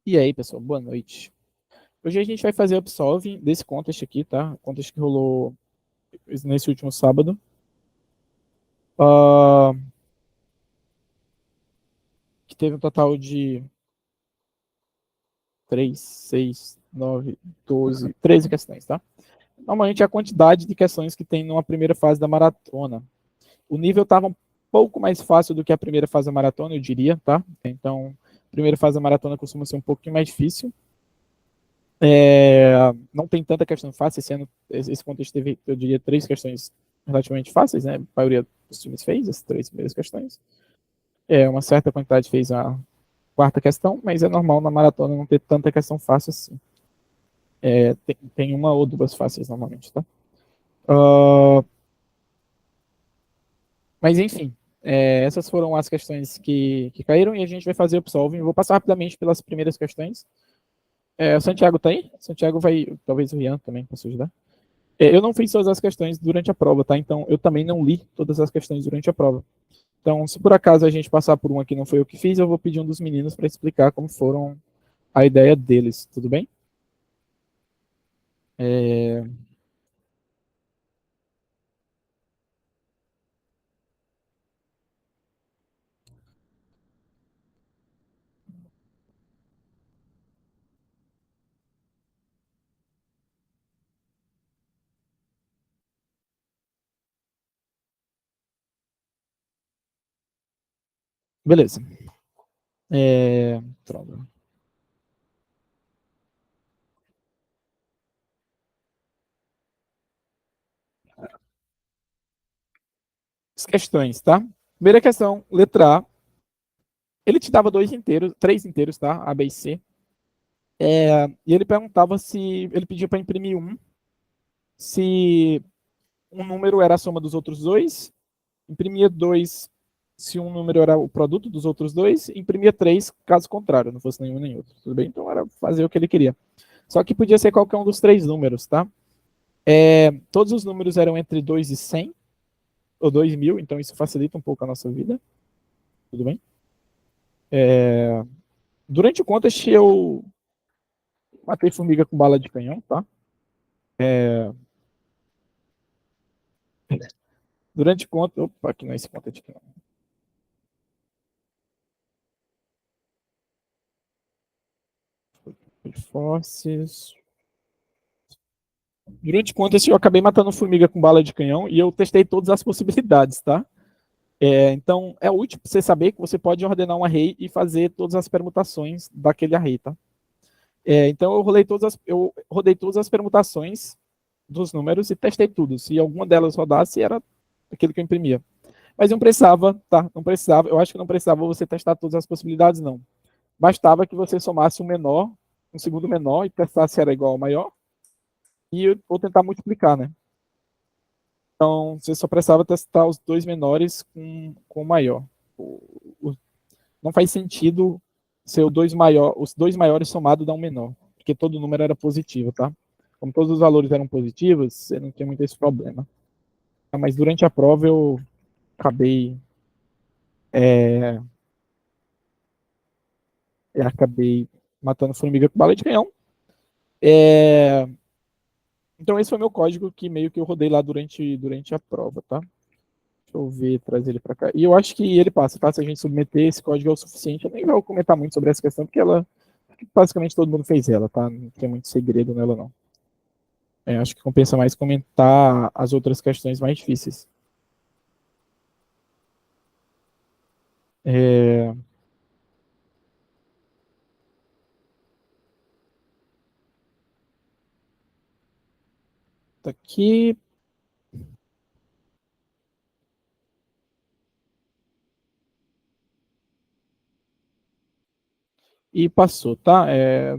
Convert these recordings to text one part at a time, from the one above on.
E aí, pessoal, boa noite. Hoje a gente vai fazer upsolving desse contest aqui, tá? Contest que rolou nesse último sábado. Ah, que teve um total de 3, 6, 9, 12, 13 questões, tá? Normalmente é a quantidade de questões que tem numa primeira fase da maratona. O nível estava um pouco mais fácil do que a primeira fase da maratona, eu diria, tá? Então, a primeira fase da maratona costuma ser um pouquinho mais difícil. Não tem tanta questão fácil. Esse ano, esse contexto teve, eu diria, 3 questões relativamente fáceis, né? A maioria dos times fez as 3 primeiras questões. Uma certa quantidade fez a quarta questão, mas é normal na maratona não ter tanta questão fácil assim. Tem uma ou duas fáceis normalmente, tá? Uh, mas enfim, essas foram as questões que caíram e a gente vai fazer o upsolving. Eu vou passar rapidamente pelas primeiras questões. O Santiago tá aí? Santiago vai, talvez o Rian também possa ajudar. Eu não fiz todas as questões durante a prova, tá? Então, eu também não li todas as questões durante a prova. Então, se por acaso a gente passar por uma que não foi eu que fiz, eu vou pedir um dos meninos para explicar como foram a ideia deles, tudo bem? É... Beleza. Droga. As questões, tá? Primeira questão, letra A. Ele te dava 2 inteiros, 3 inteiros, tá? A, B e C. E ele perguntava se. Ele pedia para imprimir se um número era a soma dos outros dois, imprimia 2 se um número era o produto dos outros dois, imprimia 3 caso contrário, não fosse nenhum nem outro. Tudo bem? Então era fazer o que ele queria. Só que podia ser qualquer um dos 3 números, tá? Todos os números eram entre 2 e 100, ou 2.000, então isso facilita um pouco a nossa vida. Tudo bem? Durante o contest eu matei formiga com bala de canhão, tá? Durante o contest. Opa, aqui não é esse contest aqui não. Forces. Durante o contest eu acabei matando formiga com bala de canhão e eu testei todas as possibilidades, tá? Então, é útil para você saber que você pode ordenar um array e fazer todas as permutações daquele array, tá? Então, eu rodei todas as permutações dos números e testei tudo. Se alguma delas rodasse, era aquilo que eu imprimia. Mas não precisava, tá? Não precisava. Eu acho que não precisava você testar todas as possibilidades, não. Bastava que você somasse um menor, um segundo menor e testasse se era igual ao maior ou tentar multiplicar, né? Então, você só precisava testar os 2 menores com o maior. O, não faz sentido ser os 2 maiores somados dá um menor, porque todo número era positivo, tá? Como todos os valores eram positivos, você não tinha muito esse problema. Mas durante a prova acabei, é, acabei matando formiga com bala de canhão. Então esse foi meu código que meio que eu rodei lá durante a prova, tá? Deixa eu ver, trazer ele para cá. E eu acho que ele passa, tá? Se a gente submeter esse código é o suficiente. Eu nem vou comentar muito sobre essa questão, porque basicamente todo mundo fez ela, tá? Não tem muito segredo nela, não. Acho que compensa mais comentar as outras questões mais difíceis. É... Tá aqui. E passou, tá?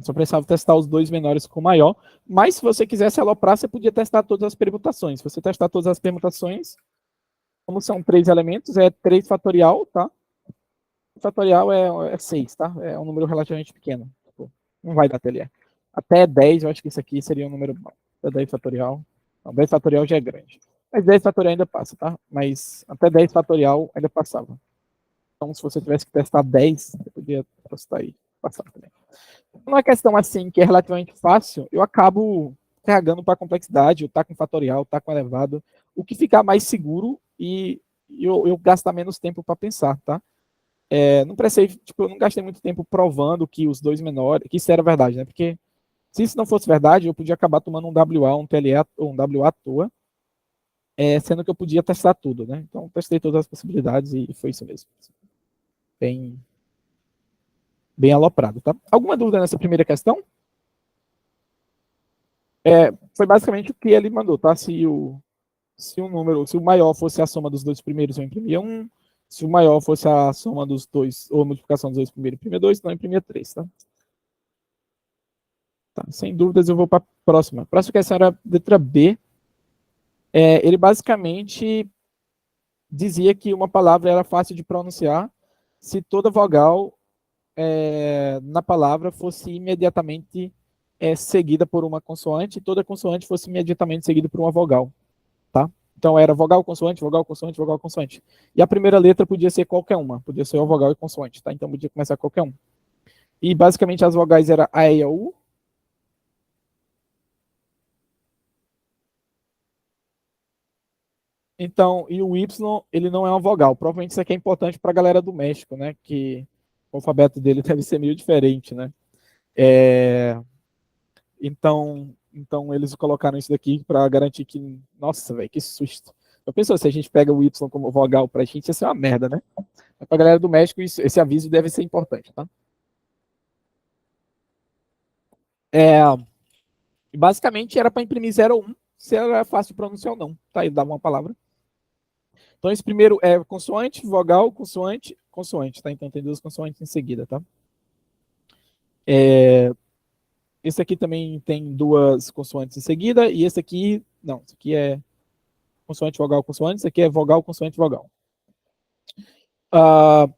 Só precisava testar os 2 menores com o maior. Mas se você quisesse aloprar, você podia testar todas as permutações. Se você testar todas as permutações, como são 3 elementos, é 3 fatorial, tá? Fatorial é 6, tá? É um número relativamente pequeno. Tipo, não vai dar TLE. Até 10, eu acho que isso aqui seria um número bom. Até 10 fatorial. Não, 10 fatorial já é grande. Mas 10 fatorial ainda passa, tá? Mas até 10 fatorial ainda passava. Então, se você tivesse que testar 10, você podia testar aí. Passar também. Uma questão assim que é relativamente fácil, eu acabo carregando para complexidade, ou tá com fatorial, tá com elevado, o que ficar mais seguro e eu gastar menos tempo para pensar, tá? Não precisei, tipo, eu não gastei muito tempo provando que os dois menores, que isso era verdade, né? Porque se isso não fosse verdade, eu podia acabar tomando um WA, um TLA ou um WA à toa, sendo que eu podia testar tudo, né? Então, testei todas as possibilidades e foi isso mesmo. Bem, bem aloprado, tá? Alguma dúvida nessa primeira questão? Foi basicamente o que ele mandou, tá? Se o maior fosse a soma dos dois primeiros, eu imprimia 1. Se o maior fosse a soma dos dois, ou a multiplicação dos dois primeiros, eu imprimia 2, senão eu imprimia 3, tá? Tá? Sem dúvidas, eu vou para a próxima. A próxima questão era a letra B. Ele basicamente dizia que uma palavra era fácil de pronunciar se toda vogal na palavra fosse imediatamente seguida por uma consoante e toda consoante fosse imediatamente seguida por uma vogal, tá? Então era vogal, consoante, vogal, consoante, vogal, consoante. E a primeira letra podia ser qualquer uma, podia ser vogal e consoante, tá? Então podia começar qualquer um. E basicamente as vogais eram A, E, U. Então, e o Y, ele não é uma vogal. Provavelmente isso aqui é importante para a galera do México, né? Que o alfabeto dele deve ser meio diferente, né? É, então eles colocaram isso daqui para garantir que. Nossa, velho, que susto. Eu penso, se a gente pega o Y como vogal pra gente, ia ser uma merda, né? Mas pra galera do México, esse aviso deve ser importante, tá? É, basicamente era para imprimir 0 ou 1, se era fácil de pronunciar ou não. Tá aí, dava uma palavra. Então esse primeiro é consoante, vogal, consoante, consoante, tá? Então tem duas consoantes em seguida, tá? Esse aqui também tem duas consoantes em seguida, e esse aqui, não, esse aqui é consoante, vogal, consoante, esse aqui é vogal, consoante, vogal. Uh,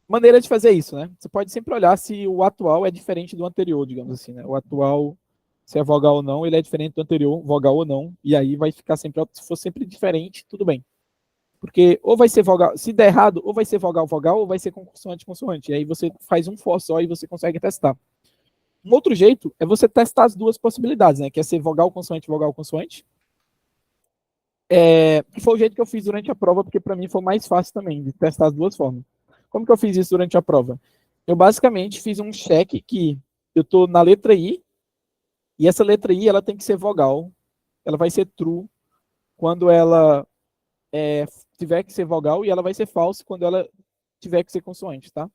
maneira de fazer isso, né? Você pode sempre olhar se o atual é diferente do anterior, digamos assim, né? O atual, se é vogal ou não, ele é diferente do anterior, vogal ou não, e aí vai ficar sempre, se for sempre diferente, tudo bem. Porque ou vai ser vogal, se der errado, ou vai ser vogal, vogal, ou vai ser consoante, consoante. E aí você faz um for só e você consegue testar. Um outro jeito é você testar as duas possibilidades, né? Que é ser vogal, consoante, vogal, consoante. Que foi o jeito que eu fiz durante a prova, porque para mim foi mais fácil também, de testar as duas formas. Como que eu fiz isso durante a prova? Eu basicamente fiz um check que eu estou na letra I, e essa letra I ela tem que ser vogal. Ela vai ser true quando ela tiver que ser vogal, e ela vai ser false quando ela tiver que ser consoante, tá?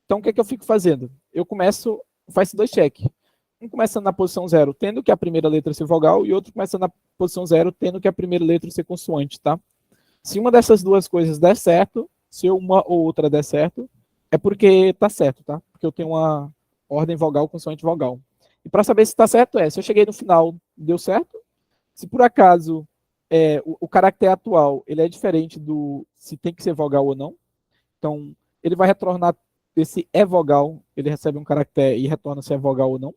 Então, o que é que eu fico fazendo? Eu faço dois cheques. Um começando na posição 0, tendo que a primeira letra ser vogal, e outro começando na posição 0, tendo que a primeira letra ser consoante, tá? Se uma dessas duas coisas der certo, se uma ou outra der certo, é porque tá certo, tá? Porque eu tenho uma ordem vogal, consoante, vogal. E para saber se tá certo se eu cheguei no final, deu certo. Se por acaso o caractere atual ele é diferente do se tem que ser vogal ou não, então ele vai retornar esse é vogal, ele recebe um caractere e retorna se é vogal ou não,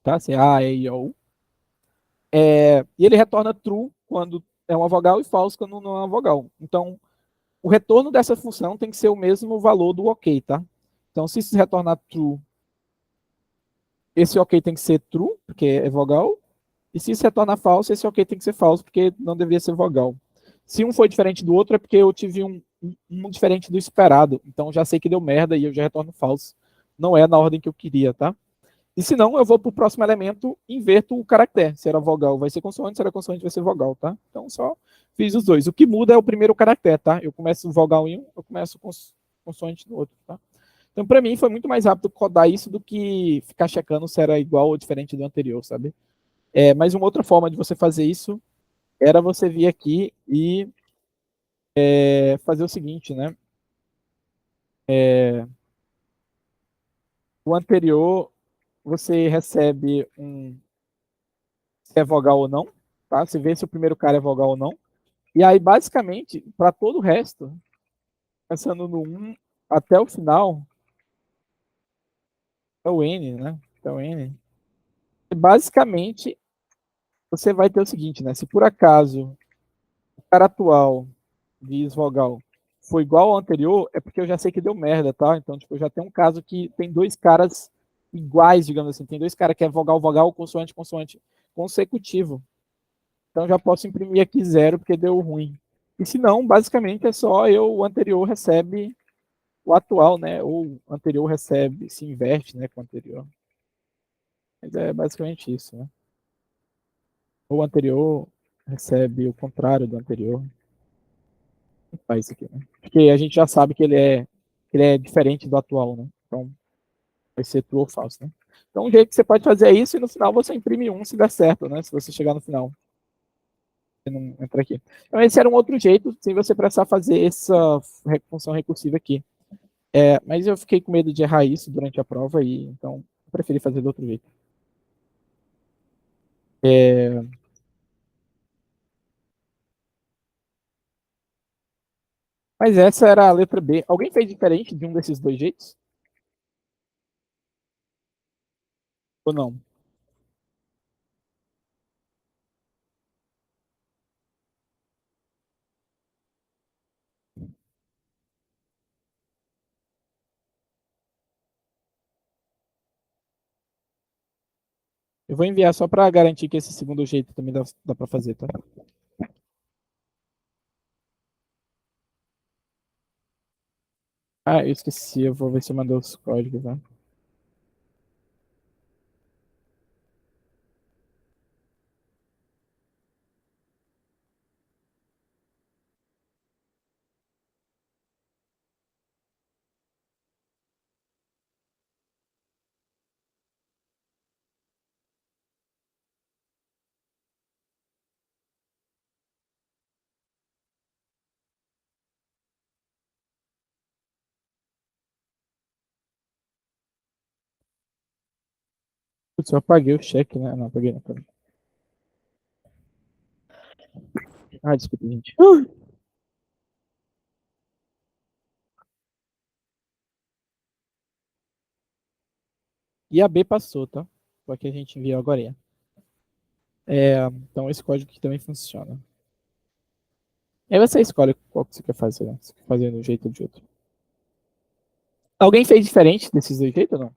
tá? Se é A, E, I, O. E ele retorna true quando é uma vogal e false quando não é uma vogal. Então, o retorno dessa função tem que ser o mesmo valor do ok, tá? Então, se isso retornar true, esse ok tem que ser true, porque é vogal. E se isso retornar false, esse ok tem que ser false, porque não deveria ser vogal. Se um foi diferente do outro, é porque eu tive um diferente do esperado. Então, já sei que deu merda e eu já retorno false. Não é na ordem que eu queria, tá? E se não, eu vou para o próximo elemento, inverto o caractere. Se era vogal, vai ser consoante, se era consoante, vai ser vogal, tá? Então, só fiz os dois. O que muda é o primeiro caractere, tá? Eu começo vogal em um, eu começo consoante no outro, tá? Então, para mim, foi muito mais rápido codar isso do que ficar checando se era igual ou diferente do anterior, sabe? Mas uma outra forma de você fazer isso era você vir aqui e fazer o seguinte, né? O anterior, você recebe se é vogal ou não, tá? Você vê se o primeiro cara é vogal ou não. E aí, basicamente, para todo o resto, pensando no 1 até o final, é o N, né? É o N. E basicamente, você vai ter o seguinte, né? Se por acaso o cara atual diz vogal foi igual ao anterior, é porque eu já sei que deu merda, tá? Então, tipo, eu já tenho um caso que tem dois caras iguais, digamos assim. Tem dois caras que é vogal, vogal, consoante, consoante consecutivo. Então já posso imprimir aqui zero porque deu ruim. E se não, basicamente é só o anterior recebe o atual, né? Ou o anterior recebe, se inverte, né, com o anterior. Mas é basicamente isso, né? Ou o anterior recebe o contrário do anterior. Faz isso aqui, né? Porque a gente já sabe que ele é diferente do atual, né? Então vai ser true ou falso, né? Então o jeito que você pode fazer é isso e no final você imprime um se der certo, né? Se você chegar no final. Você não entra aqui. Então esse era um outro jeito, sem você precisar fazer essa função recursiva aqui. Mas eu fiquei com medo de errar isso durante a prova e então eu preferi fazer do outro jeito. É, mas essa era a letra B. Alguém fez diferente de um desses dois jeitos? Ou não? Eu vou enviar só para garantir que esse segundo jeito também dá para fazer, tá? Ah, eu esqueci. Eu vou ver se eu mandei os códigos, né? Putz, eu apaguei o cheque, né? Não, apaguei não. Peraí. Ah, desculpa, gente. E a B passou, tá? Foi a que a gente enviou agora. Então esse código aqui também funciona. Aí você escolhe qual que você quer fazer, né? Se quer fazer de um jeito ou de outro. Alguém fez diferente desses dois jeitos ou não?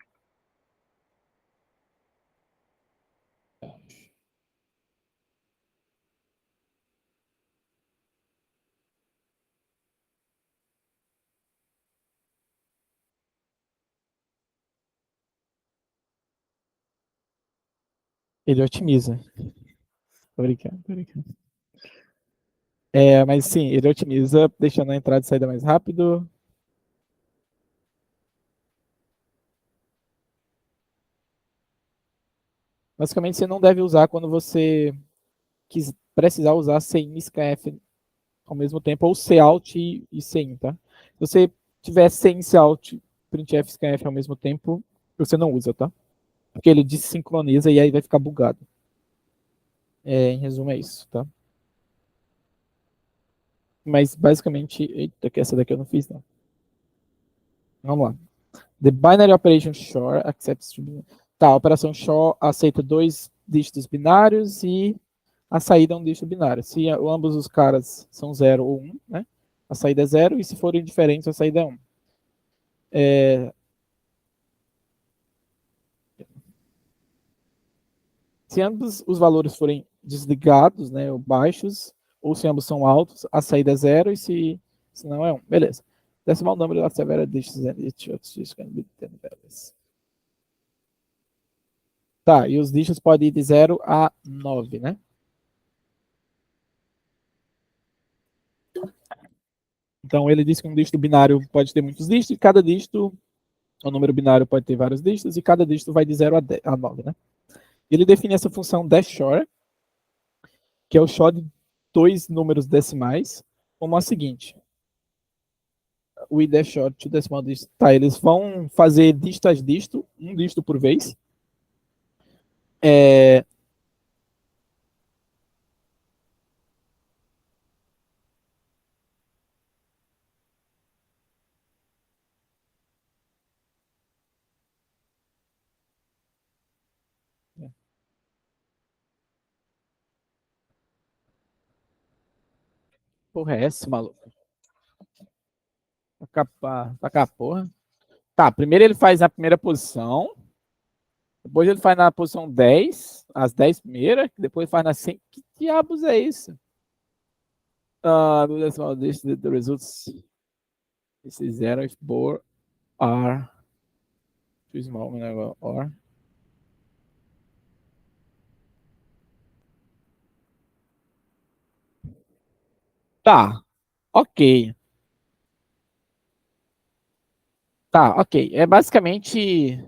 Ele otimiza. Tô brincando, tô brincando. Mas sim, ele otimiza, deixando a entrada e saída mais rápido. Basicamente, você não deve usar quando você precisar usar CIN e SCAF ao mesmo tempo, ou Cout e CIN, tá? Se você tiver CIN, Cout, printf, SCAF ao mesmo tempo, você não usa, tá? Porque ele desincroniza e aí vai ficar bugado. Em resumo, é isso, tá? Mas basicamente, eita, que essa daqui eu não fiz, não. Vamos lá. The binary operation SHOR accepts. Tá, a operação SHOR aceita dois dígitos binários e a saída é um dígito binário. Se ambos os caras são 0 ou 1, né? A saída é 0 e se forem diferentes, a saída é 1. É, se ambos os valores forem desligados, né, ou baixos, ou se ambos são altos, a saída é 0 e se não é 1. Beleza. Decimal number of several digits and each of these can be 10 values. Tá, e os dígitos podem ir de 0 a 9, né? Então ele diz que um dígito binário pode ter muitos dígitos e cada dígito, o número binário pode ter vários dígitos e cada dígito vai de 0 a 9, né? Ele define essa função dash_shor, que é o shor de dois números decimais, como a seguinte. O i dash_shor to decimal digit. Tá, eles vão fazer dígito a dígito, um dígito por vez. É... Porra, é essa, maluco? Tá com a porra. Tá, primeiro ele faz a primeira posição, Depois ele faz na posição 10, as 10 primeiras, depois faz na 100. Que diabos é isso? The results this is zero if both are too small, or tá, ok. Tá, ok. É basicamente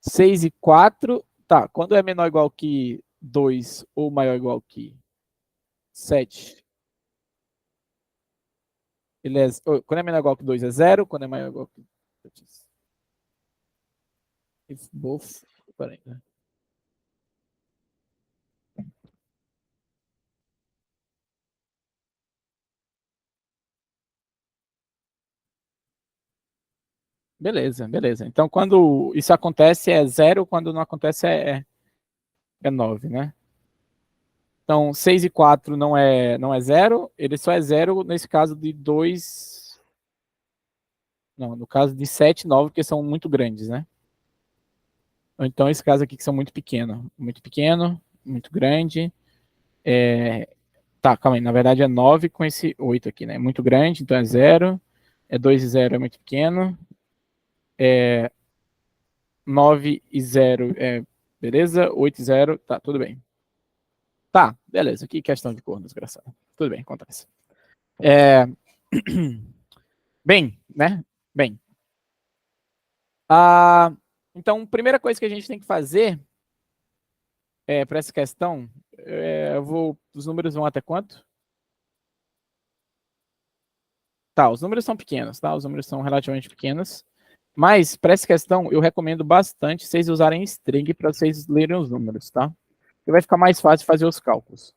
6 e 4. Tá, quando é menor ou igual que 2 ou maior ou igual que 7, ele é, quando é menor ou igual que 2 é 0, quando é maior ou igual que... If both... Peraí, né? Beleza, beleza. Então, quando isso acontece é 0, quando não acontece é 9, né? Então, 6 e 4 não é 0, ele só é 0 nesse caso de 2. Não, no caso de 7 e 9, porque são muito grandes, né? Então, esse caso aqui que são muito pequeno, muito grande. Tá, calma aí, na verdade é 9 com esse 8 aqui, né? Muito grande, então é 0. É 2 e 0 é muito pequeno. 9 e 0 é beleza. 8 e 0, tá, tudo bem. Tá, beleza. Que questão de cor, desgraçado. Tudo bem, acontece. Bem, né? Bem. Ah, então, primeira coisa que a gente tem que fazer para essa questão, os números vão até quanto? Tá, os números são pequenos, tá? Os números são relativamente pequenos. Mas, para essa questão, eu recomendo bastante vocês usarem string para vocês lerem os números, tá? Porque vai ficar mais fácil fazer os cálculos.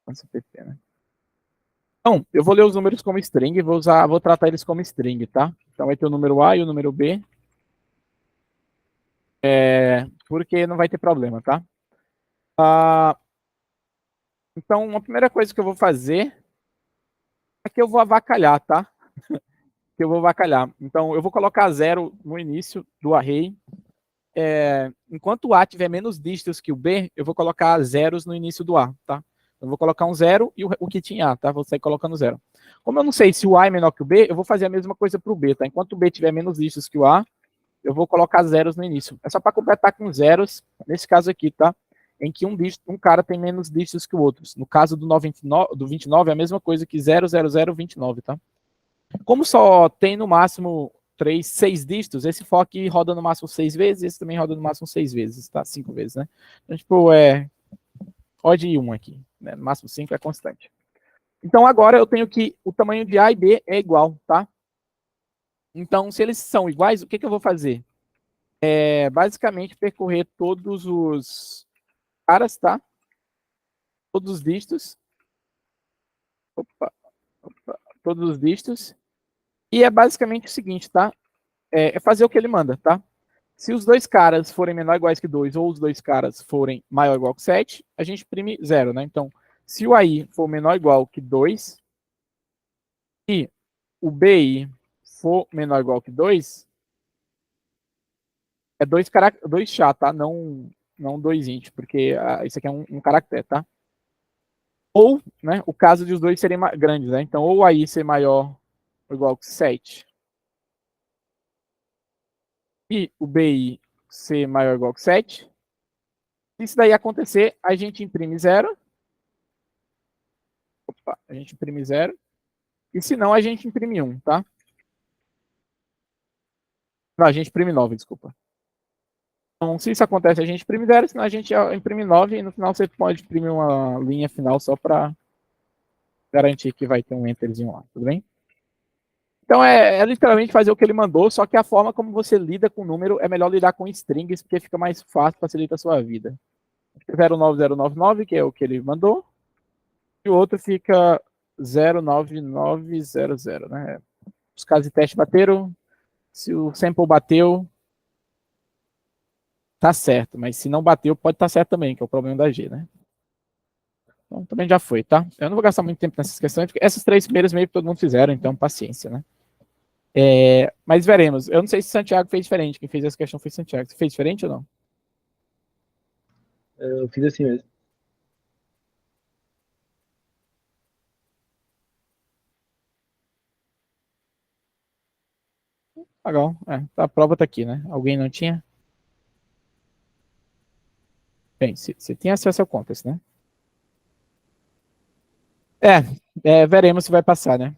Né? Então, eu vou ler os números como string, vou tratar eles como string, tá? Então vai ter o número A e o número B. Porque não vai ter problema, tá? Então, a primeira coisa que eu vou fazer é que eu vou avacalhar, tá? Que eu vou avacalhar. Então, eu vou colocar 0 no início do array. Enquanto o A tiver menos dígitos que o B, eu vou colocar zeros no início do A, tá? Eu vou colocar um 0 e o que tinha A, tá? Vou sair colocando 0. Como eu não sei se o A é menor que o B, eu vou fazer a mesma coisa para o B, tá? Enquanto o B tiver menos dígitos que o A, eu vou colocar zeros no início. É só para completar com zeros, nesse caso aqui, tá? Em que um cara tem menos dígitos que o outro. No caso do 29, é a mesma coisa que 00029, tá? Como só tem no máximo 6 dígitos, esse for aqui roda no máximo 6 vezes, esse também roda no máximo 6 vezes, tá? 5 vezes, né? Então, tipo, odd 1 aqui, né? No máximo 5 é constante. Então, agora eu tenho que o tamanho de A e B é igual, tá? Então, se eles são iguais, o que eu vou fazer? Basicamente percorrer todos os caras, tá? Todos os dígitos. Opa, todos os dígitos. E é basicamente o seguinte, tá? É fazer o que ele manda, tá? Se os dois caras forem menor ou iguais que 2, ou os dois caras forem maior ou igual que 7, a gente imprime 0, né? Então, se o AI for menor ou igual que 2 e o BI for menor ou igual que 2, é dois chá, tá? Não dois int, porque isso aqui é um caractere, tá? Ou, né, o caso de os dois serem grandes, né? Então, ou o AI ser maior ou igual que 7 e o BI ser maior ou igual que 7. Se isso daí acontecer, a gente imprime 0. Opa, a gente imprime 0. E se não, a gente imprime 1, tá? Não, a gente imprime 9, desculpa. Então, se isso acontece, a gente imprime 0, senão a gente imprime 9 e no final você pode imprimir uma linha final só para garantir que vai ter um enterzinho lá, tudo bem? Então é literalmente fazer o que ele mandou, só que a forma como você lida com o número é melhor lidar com strings, porque fica mais fácil, facilita a sua vida. 09099, que é o que ele mandou, e o outro fica 09900, né? Os casos de teste bateram, se o sample bateu, tá certo, mas se não bateu, pode estar certo também, que é o problema da G, né? Então também já foi, tá? Eu não vou gastar muito tempo nessas questões, porque essas três primeiras meio que todo mundo fizeram, então paciência, né? Mas veremos. Eu não sei se Santiago fez diferente. Quem fez essa questão foi Santiago. Você fez diferente ou não? Eu fiz assim mesmo. Legal. A prova tá aqui, né? Alguém não tinha? Bem, você tem acesso ao Compass, né? Veremos se vai passar, né?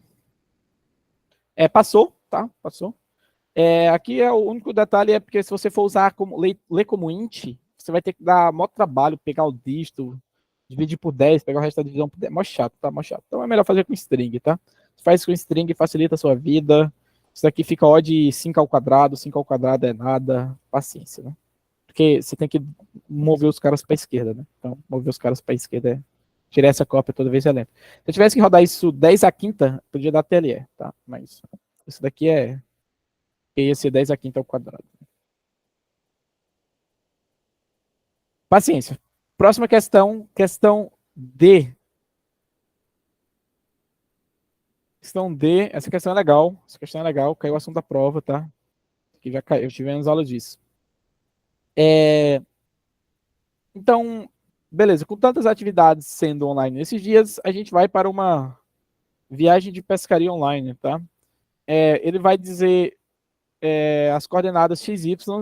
Passou, tá? Passou. Aqui é o único detalhe é porque se você for usar como ler como int, você vai ter que dar maior trabalho, pegar o dígito, dividir por 10, pegar o resto da divisão por 10. Mó chato, tá? Mó chato. Então é melhor fazer com string, tá? Faz com string, facilita a sua vida. Isso aqui fica ó de 5 ao quadrado, 5 ao quadrado é nada, paciência, né? Porque você tem que mover os caras para a esquerda, né? Então, mover os caras para a esquerda tirar essa cópia toda vez é lento. Se eu tivesse que rodar isso 10 a quinta, podia dar TLE, tá? Mas isso daqui ia ser 10 a quinta ao quadrado. Paciência. Próxima questão, questão D. Questão D, essa questão é legal. Essa questão é legal, caiu o assunto da prova, tá? Que já caiu, tivemos aulas disso. Então, beleza, com tantas atividades sendo online nesses dias, a gente vai para uma viagem de pescaria online, tá? Ele vai dizer as coordenadas x, y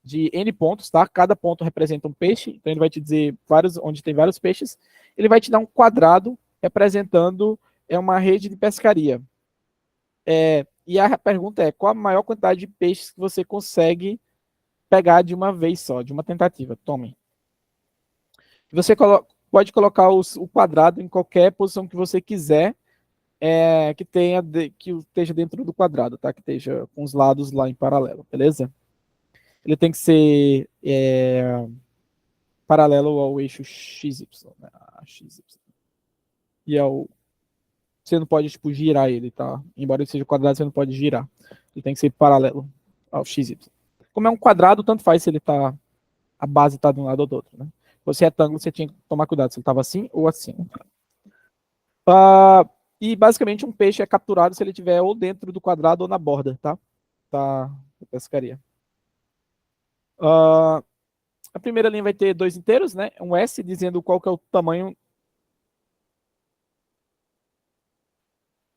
de N pontos, tá? Cada ponto representa um peixe, então ele vai te dizer onde tem vários peixes. Ele vai te dar um quadrado representando uma rede de pescaria. E a pergunta é, qual a maior quantidade de peixes que você consegue pegar de uma vez só, de uma tentativa? Tome. Você pode colocar o quadrado em qualquer posição que você quiser, que esteja dentro do quadrado, tá? Que esteja com os lados lá em paralelo, beleza? Ele tem que ser paralelo ao eixo XY, né? XY. E você não pode, tipo, girar ele, tá? Embora ele seja quadrado, você não pode girar. Ele tem que ser paralelo ao XY. Como é um quadrado, tanto faz se a base está de um lado ou do outro, né? Se fosse retângulo, você tinha que tomar cuidado se ele estava assim ou assim. E basicamente um peixe é capturado se ele estiver ou dentro do quadrado ou na borda, tá? Da pescaria. A primeira linha vai ter dois inteiros, né? Um S dizendo qual que é o tamanho,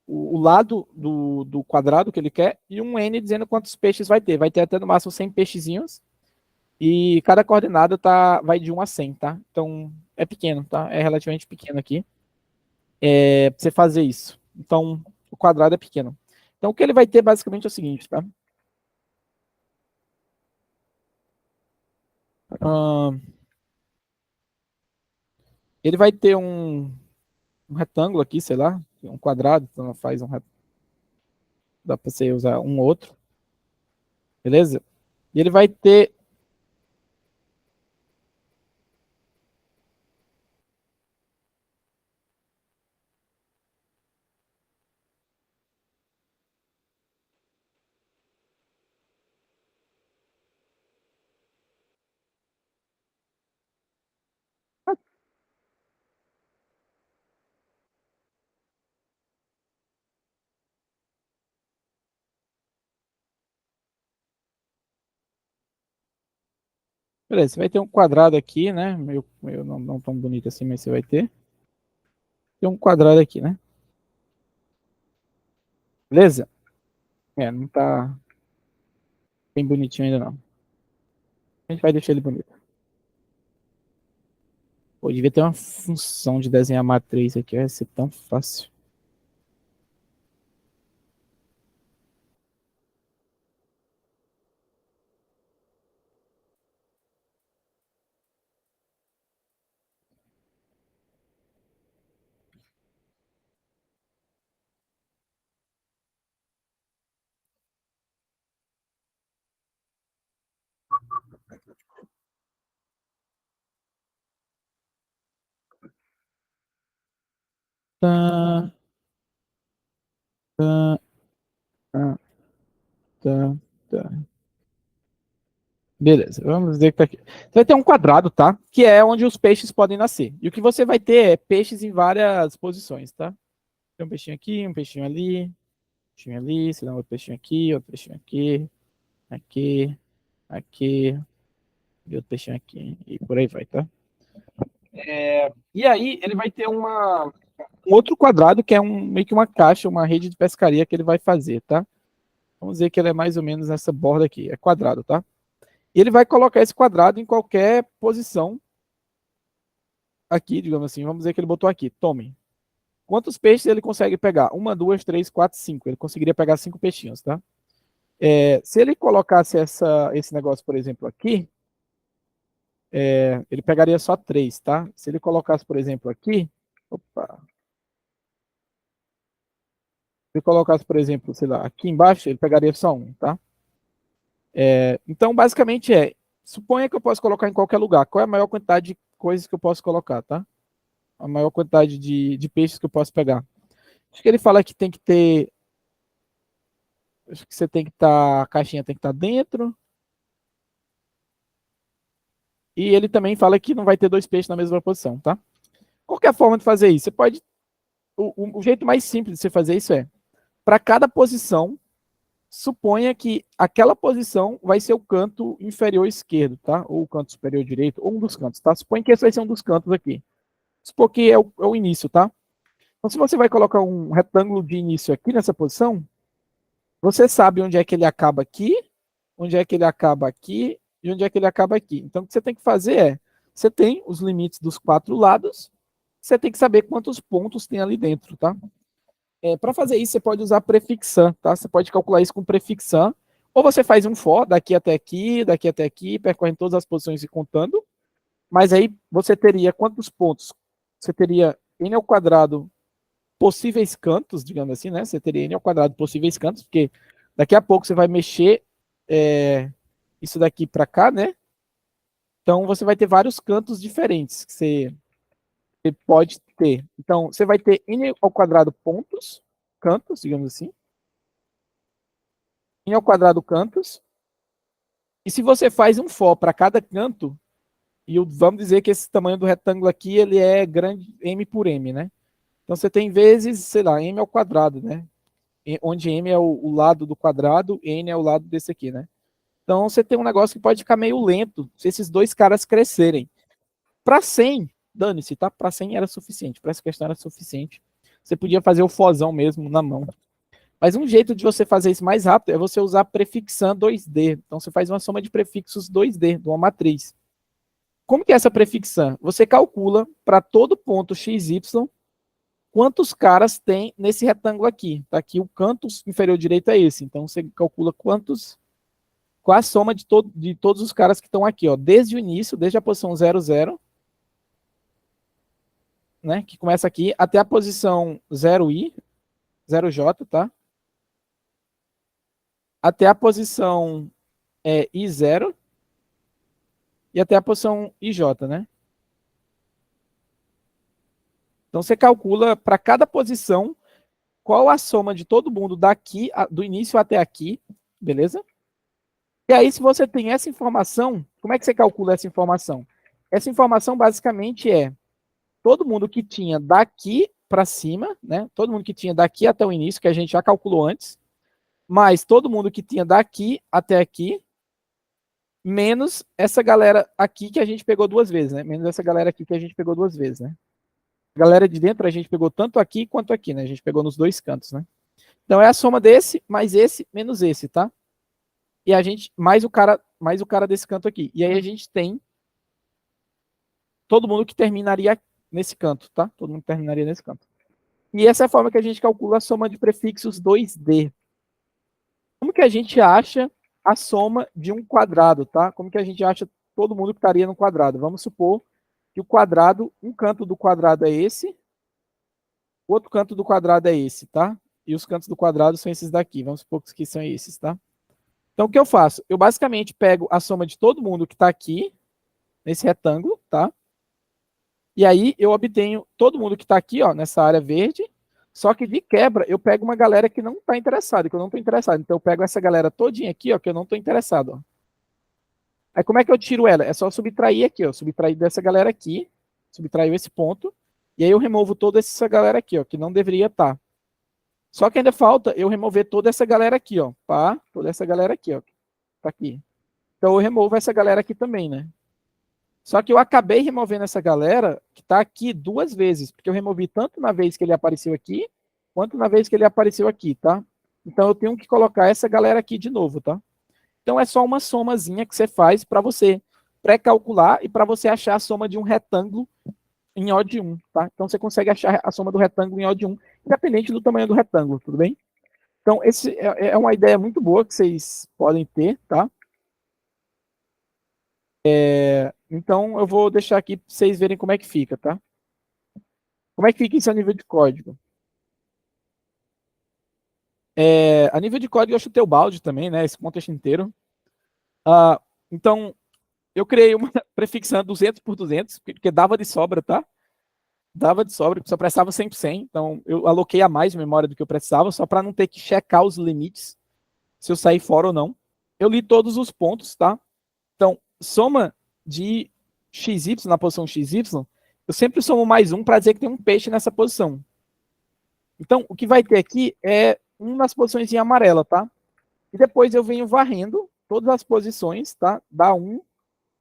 o lado do quadrado que ele quer, e um N dizendo quantos peixes vai ter. Vai ter até no máximo 100 peixezinhos, e cada coordenada vai de 1 a 100, tá? Então é pequeno, tá? É relativamente pequeno aqui. Pra você fazer isso. Então o quadrado é pequeno. Então o que ele vai ter basicamente é o seguinte, tá? Ele vai ter um retângulo aqui, sei lá, um quadrado, então faz dá para você usar um outro, beleza? E ele vai ter. Beleza, você vai ter um quadrado aqui, né? Meio não tão bonito assim, mas você vai ter. Tem um quadrado aqui, né? Beleza? Não tá bem bonitinho ainda não. A gente vai deixar ele bonito. Pô, devia ter uma função de desenhar matriz aqui, vai ser tão fácil. Tá, tá, tá, tá, tá. Beleza, vamos dizer que tá aqui. Você vai ter um quadrado, tá? Que é onde os peixes podem nascer. E o que você vai ter é peixes em várias posições, tá? Tem um peixinho aqui, um peixinho ali, peixinho ali, se dá outro peixinho aqui, outro peixinho aqui, aqui, aqui, e outro peixinho aqui, e por aí vai, tá? E aí ele vai ter um outro quadrado que é meio que uma caixa, uma rede de pescaria que ele vai fazer, tá? Vamos dizer que ele é mais ou menos nessa borda aqui, é quadrado, tá? E ele vai colocar esse quadrado em qualquer posição aqui, digamos assim. Vamos dizer que ele botou aqui, tome. Quantos peixes ele consegue pegar? 1, 2, 3, 4, 5. Ele conseguiria pegar 5 peixinhos, tá? Se ele colocasse esse negócio, por exemplo, aqui, ele pegaria só 3, tá? Se ele colocasse, por exemplo, aqui, opa, se ele colocasse, por exemplo, sei lá, aqui embaixo, ele pegaria só 1, tá? Então, basicamente suponha que eu posso colocar em qualquer lugar. Qual é a maior quantidade de coisas que eu posso colocar, tá? A maior quantidade de peixes que eu posso pegar. Acho que ele fala que tem que ter. Acho que você tem que estar. A caixinha tem que estar dentro. E ele também fala que não vai ter 2 peixes na mesma posição, tá? Qualquer forma de fazer isso, você pode. O jeito mais simples de você fazer isso para cada posição, suponha que aquela posição vai ser o canto inferior esquerdo, tá? Ou o canto superior direito, ou um dos cantos, tá? Suponha que esse vai ser um dos cantos aqui. Supor que é o início, tá? Então, se você vai colocar um retângulo de início aqui nessa posição, você sabe onde é que ele acaba aqui, onde é que ele acaba aqui e onde é que ele acaba aqui. Então, o que você tem que fazer você tem os limites dos 4 lados, você tem que saber quantos pontos tem ali dentro, tá? Para fazer isso, você pode usar prefixam, tá? Você pode calcular isso com prefixam, ou você faz um for, daqui até aqui, percorrendo todas as posições e contando, mas aí você teria quantos pontos? Você teria n ao quadrado possíveis cantos, digamos assim, né? Você teria n ao quadrado possíveis cantos, porque daqui a pouco você vai mexer isso daqui para cá, né? Então você vai ter vários cantos diferentes que você pode ter. Então você vai ter n ao quadrado pontos, cantos, digamos assim, n ao quadrado cantos, e se você faz um for para cada canto, e vamos dizer que esse tamanho do retângulo aqui ele é grande m por m, né? Então você tem vezes, sei lá, m ao quadrado, né? Onde m é o lado do quadrado, n é o lado desse aqui, né? Então você tem um negócio que pode ficar meio lento se esses dois caras crescerem. Para 100, dane-se, tá? Para 100 era suficiente, para essa questão era suficiente. Você podia fazer o fozão mesmo na mão. Mas um jeito de você fazer isso mais rápido é você usar prefixam 2D. Então você faz uma soma de prefixos 2D, de uma matriz. Como que é essa prefixam? Você calcula para todo ponto xy quantos caras tem nesse retângulo aqui. Tá aqui o canto inferior direito é esse. Então você calcula qual a soma de todos os caras que estão aqui, ó, desde o início, desde a posição 0, 0, né, que começa aqui, até a posição 0i, 0j, tá? Até a posição i0 e até a posição ij, né? Então você calcula para cada posição qual a soma de todo mundo daqui, do início até aqui, beleza? E aí, se você tem essa informação, como é que você calcula essa informação? Essa informação basicamente é todo mundo que tinha daqui para cima, né? Todo mundo que tinha daqui até o início, que a gente já calculou antes, mais todo mundo que tinha daqui até aqui, menos essa galera aqui que a gente pegou 2 vezes, né? Menos essa galera aqui que a gente pegou 2 vezes, né? A galera de dentro a gente pegou tanto aqui quanto aqui, né? A gente pegou nos 2 cantos, né? Então é a soma desse mais esse menos esse, tá? E a gente mais o cara desse canto aqui. E aí a gente tem todo mundo que terminaria nesse canto, tá? Todo mundo terminaria nesse canto. E essa é a forma que a gente calcula a soma de prefixos 2D. Como que a gente acha a soma de um quadrado, tá? Como que a gente acha todo mundo que estaria no quadrado? Vamos supor que o quadrado, um canto do quadrado é esse, o outro canto do quadrado é esse, tá? E os cantos do quadrado são esses daqui. Vamos supor que são esses, tá? Então, o que eu faço? Eu basicamente pego a soma de todo mundo que está aqui, nesse retângulo, tá? E aí eu obtenho todo mundo que está aqui, ó, nessa área verde, só que de quebra eu pego uma galera que não está interessada, que eu não estou interessado. Então eu pego essa galera todinha aqui, ó, que eu não estou interessado, ó. Aí como é que eu tiro ela? É só subtrair aqui, ó, subtrair dessa galera aqui, subtraiu esse ponto, e aí eu removo toda essa galera aqui, ó, que não deveria estar. Só que ainda falta eu remover toda essa galera aqui, ó. Pá, toda essa galera aqui, ó. Tá aqui. Então eu removo essa galera aqui também, né? Só que eu acabei removendo essa galera que tá aqui duas vezes, porque eu removi tanto na vez que ele apareceu aqui, quanto na vez que ele apareceu aqui, tá? Então eu tenho que colocar essa galera aqui de novo, tá? Então é só uma somazinha que você faz para você pré-calcular e para você achar a soma de um retângulo em O de 1, tá? Então você consegue achar a soma do retângulo em O de 1, independente do tamanho do retângulo, tudo bem? Então esse é uma ideia muito boa que vocês podem ter, tá? Então eu vou deixar aqui para vocês verem como é que fica, tá? Como é que fica isso a nível de código? A nível de código eu chutei o balde também, né? Esse contexto inteiro. Então eu criei uma prefixando 200 por 200, porque dava de sobra, tá? Dava de sobra, só precisava 100 por 100. Então eu aloquei a mais memória do que eu precisava, só para não ter que checar os limites, se eu sair fora ou não. Eu li todos os pontos, tá? Então, soma de xy na posição xy, eu sempre somo mais um para dizer que tem um peixe nessa posição. Então, o que vai ter aqui é um nas posições em amarela, tá? E depois eu venho varrendo todas as posições, tá? Da 1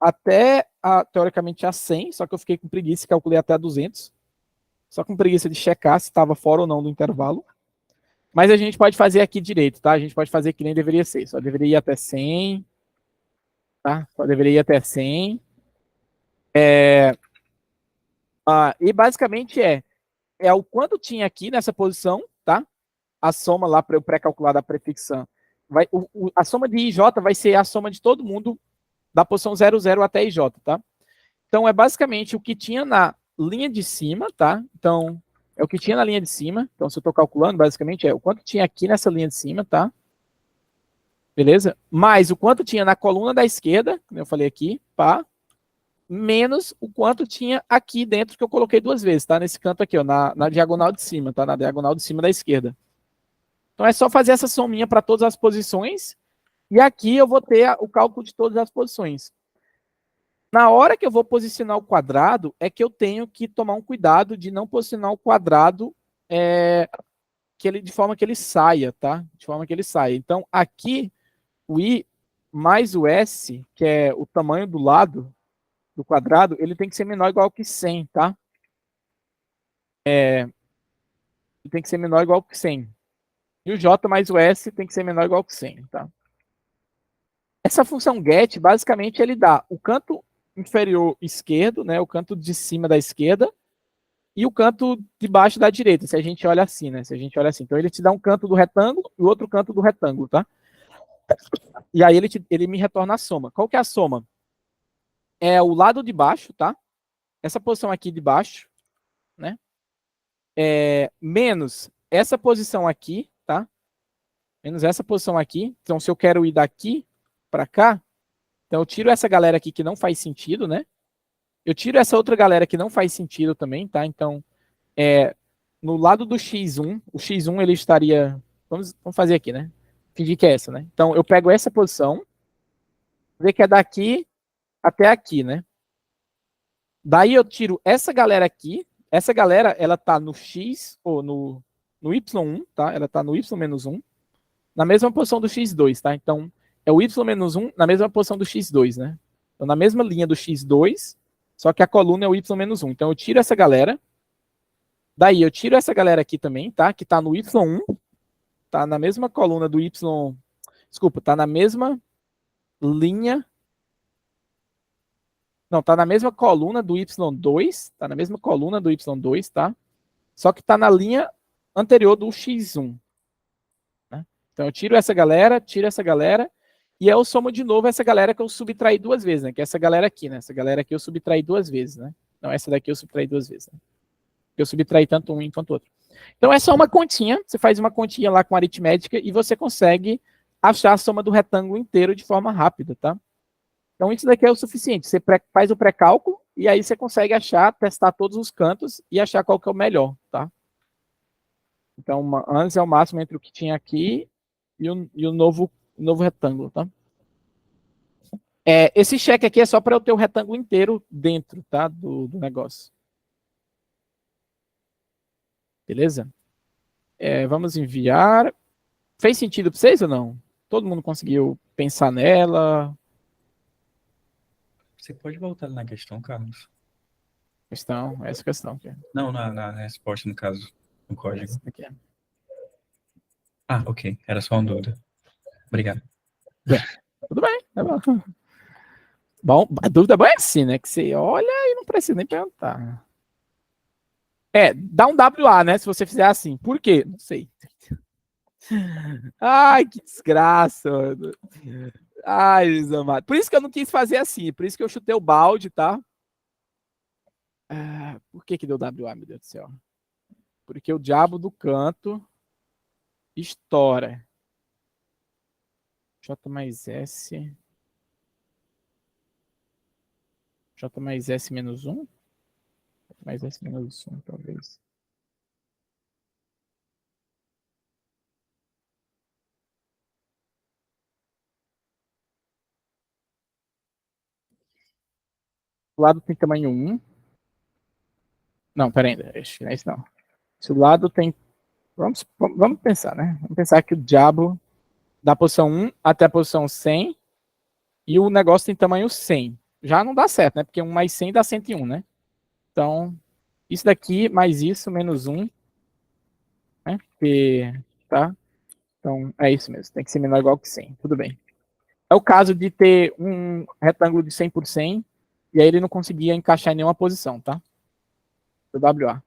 até, teoricamente, a 100, só que eu fiquei com preguiça e calculei até a 200. Só com preguiça de checar se estava fora ou não do intervalo. Mas a gente pode fazer aqui direito, tá? A gente pode fazer que nem deveria ser. Só deveria ir até 100, tá? Só deveria ir até 100. E basicamente é o quanto tinha aqui nessa posição, tá? A soma lá para eu pré-calcular da prefixão. A soma de IJ vai ser a soma de todo mundo da posição 00 até IJ, tá? Então é basicamente o que tinha na linha de cima, tá? Então é o que tinha na linha de cima. Então se eu estou calculando, basicamente é o quanto tinha aqui nessa linha de cima, tá? Beleza? Mais o quanto tinha na coluna da esquerda, como eu falei aqui, pá, menos o quanto tinha aqui dentro que eu coloquei duas vezes, tá? Nesse canto aqui, ó, na diagonal de cima, tá? Na diagonal de cima da esquerda. Então é só fazer essa sominha para todas as posições e aqui eu vou ter o cálculo de todas as posições. Na hora que eu vou posicionar o quadrado, é que eu tenho que tomar um cuidado de não posicionar o quadrado de forma que ele saia, tá? De forma que ele saia. Então, aqui, o I mais o S, que é o tamanho do lado do quadrado, ele tem que ser menor ou igual que 100, tá? Ele tem que ser menor ou igual que 100. E o J mais o S tem que ser menor ou igual que 100, tá? Essa função get, basicamente, ele dá o canto inferior esquerdo, né? O canto de cima da esquerda, e o canto de baixo da direita, se a gente olha assim, né? Se a gente olha assim. Então ele te dá um canto do retângulo e o outro canto do retângulo, tá? E aí ele me retorna a soma. Qual que é a soma? É o lado de baixo, tá? Essa posição aqui de baixo, né? Menos essa posição aqui, tá? Menos essa posição aqui. Então se eu quero ir daqui para cá, então eu tiro essa galera aqui que não faz sentido, né? Eu tiro essa outra galera que não faz sentido também, tá? Então, no lado do x1, o x1 ele estaria... Vamos fazer aqui, né? Fingir que é essa, né? Então, eu pego essa posição, ver que é daqui até aqui, né? Daí eu tiro essa galera aqui. Essa galera, ela tá no x, ou no y1, tá? Ela tá no y-1, na mesma posição do x2, tá? Então, é o y-1 na mesma posição do x2, né? Então, na mesma linha do x2, só que a coluna é o y-1. Então, eu tiro essa galera. Daí, eu tiro essa galera aqui também, tá? Que tá no y1, tá na mesma coluna do y... Desculpa, tá na mesma linha... Não, tá na mesma coluna do y2, tá na mesma coluna do y2, tá? Só que tá na linha anterior do x1. Né? Então, eu tiro essa galera, e eu somo de novo essa galera que eu subtraí duas vezes, né? Que é essa galera aqui, né? Essa galera aqui eu subtraí duas vezes, né? Não, essa daqui eu subtraí duas vezes, né? Eu subtraí tanto um quanto o outro. Então é só uma continha, você faz uma continha lá com aritmética e você consegue achar a soma do retângulo inteiro de forma rápida, tá? Então isso daqui é o suficiente, você faz o pré-cálculo e aí você consegue achar, testar todos os cantos e achar qual que é o melhor, tá? Então antes é o máximo entre o que tinha aqui e o novo retângulo, tá? Esse cheque aqui é só para eu ter o retângulo inteiro dentro, tá? Do negócio. Beleza? Vamos enviar. Fez sentido para vocês ou não? Todo mundo conseguiu pensar nela? Você pode voltar na questão, Carlos? Essa questão aqui. Não, na resposta, no caso, no código. Essa aqui. Ah, ok. Era só uma dúvida. Obrigado. Tudo bem, tá bom. Bom, a dúvida boa é assim, né? Que você olha e não precisa nem perguntar. Dá um WA, né? Se você fizer assim. Por quê? Não sei. Ai, que desgraça, mano. Ai, Jesus amado. Por isso que eu não quis fazer assim. Por isso que eu chutei o balde, tá? Por que que deu WA, meu Deus do céu? Porque o diabo do canto estoura. J mais S. J mais S menos 1? Mais S menos 1, talvez. O lado tem tamanho 1. Não, pera ainda. Acho é isso não. Se o lado tem. Vamos pensar, né? Vamos pensar que o diabo da posição 1 até a posição 100 e o negócio tem tamanho 100. Já não dá certo, né? Porque 1 mais 100 dá 101, né? Então, isso daqui mais isso menos 1, né? Tá? Então, é isso mesmo. Tem que ser menor ou igual que 100. Tudo bem. É o caso de ter um retângulo de 100 por 100 e aí ele não conseguia encaixar em nenhuma posição, tá? Do WA.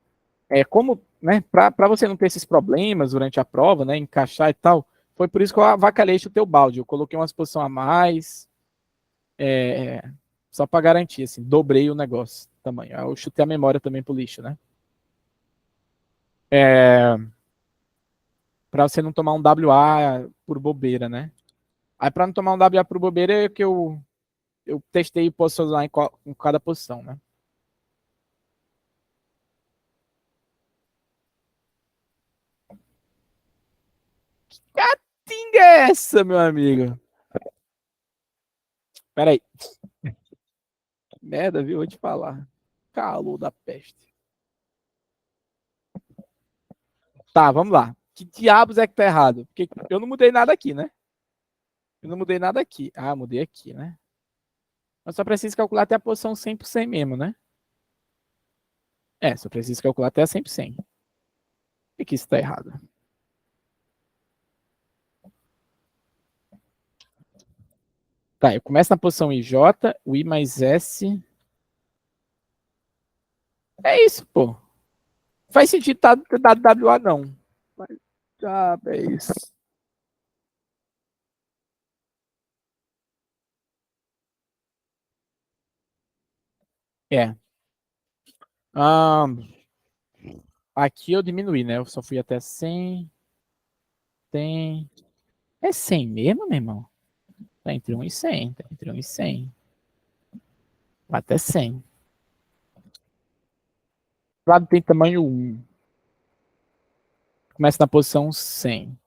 Como, né, para você não ter esses problemas durante a prova, né, encaixar e tal, foi por isso que eu avacalhei o teu balde. Eu coloquei uma exposição a mais, só para garantir, assim, dobrei o negócio, tamanho. Eu chutei a memória também pro lixo, né? Para você não tomar um WA por bobeira, né? Aí para não tomar um WA por bobeira é que eu testei posições lá em cada posição, né? Catinga é essa, meu amigo? Peraí. Merda, viu? Vou te falar. Calor da peste. Tá, vamos lá. Que diabos é que tá errado? Porque eu não mudei nada aqui, né? Eu não mudei nada aqui. Ah, mudei aqui, né? Mas só preciso calcular até a posição 100 por 100 mesmo, né? Só preciso calcular até a 100 por 100. Por que isso tá errado? Tá, eu começo na posição IJ, o I mais S. É isso, pô. Faz sentido ter dado WA, não. Mas já é isso. É. Ah, aqui eu diminuí, né? Eu só fui até 100. Tem. É 100 mesmo, meu irmão? Tá entre 1 e 100. Tá entre 1 e 100. Vai até 100. O lado tem tamanho 1. Começa na posição 100.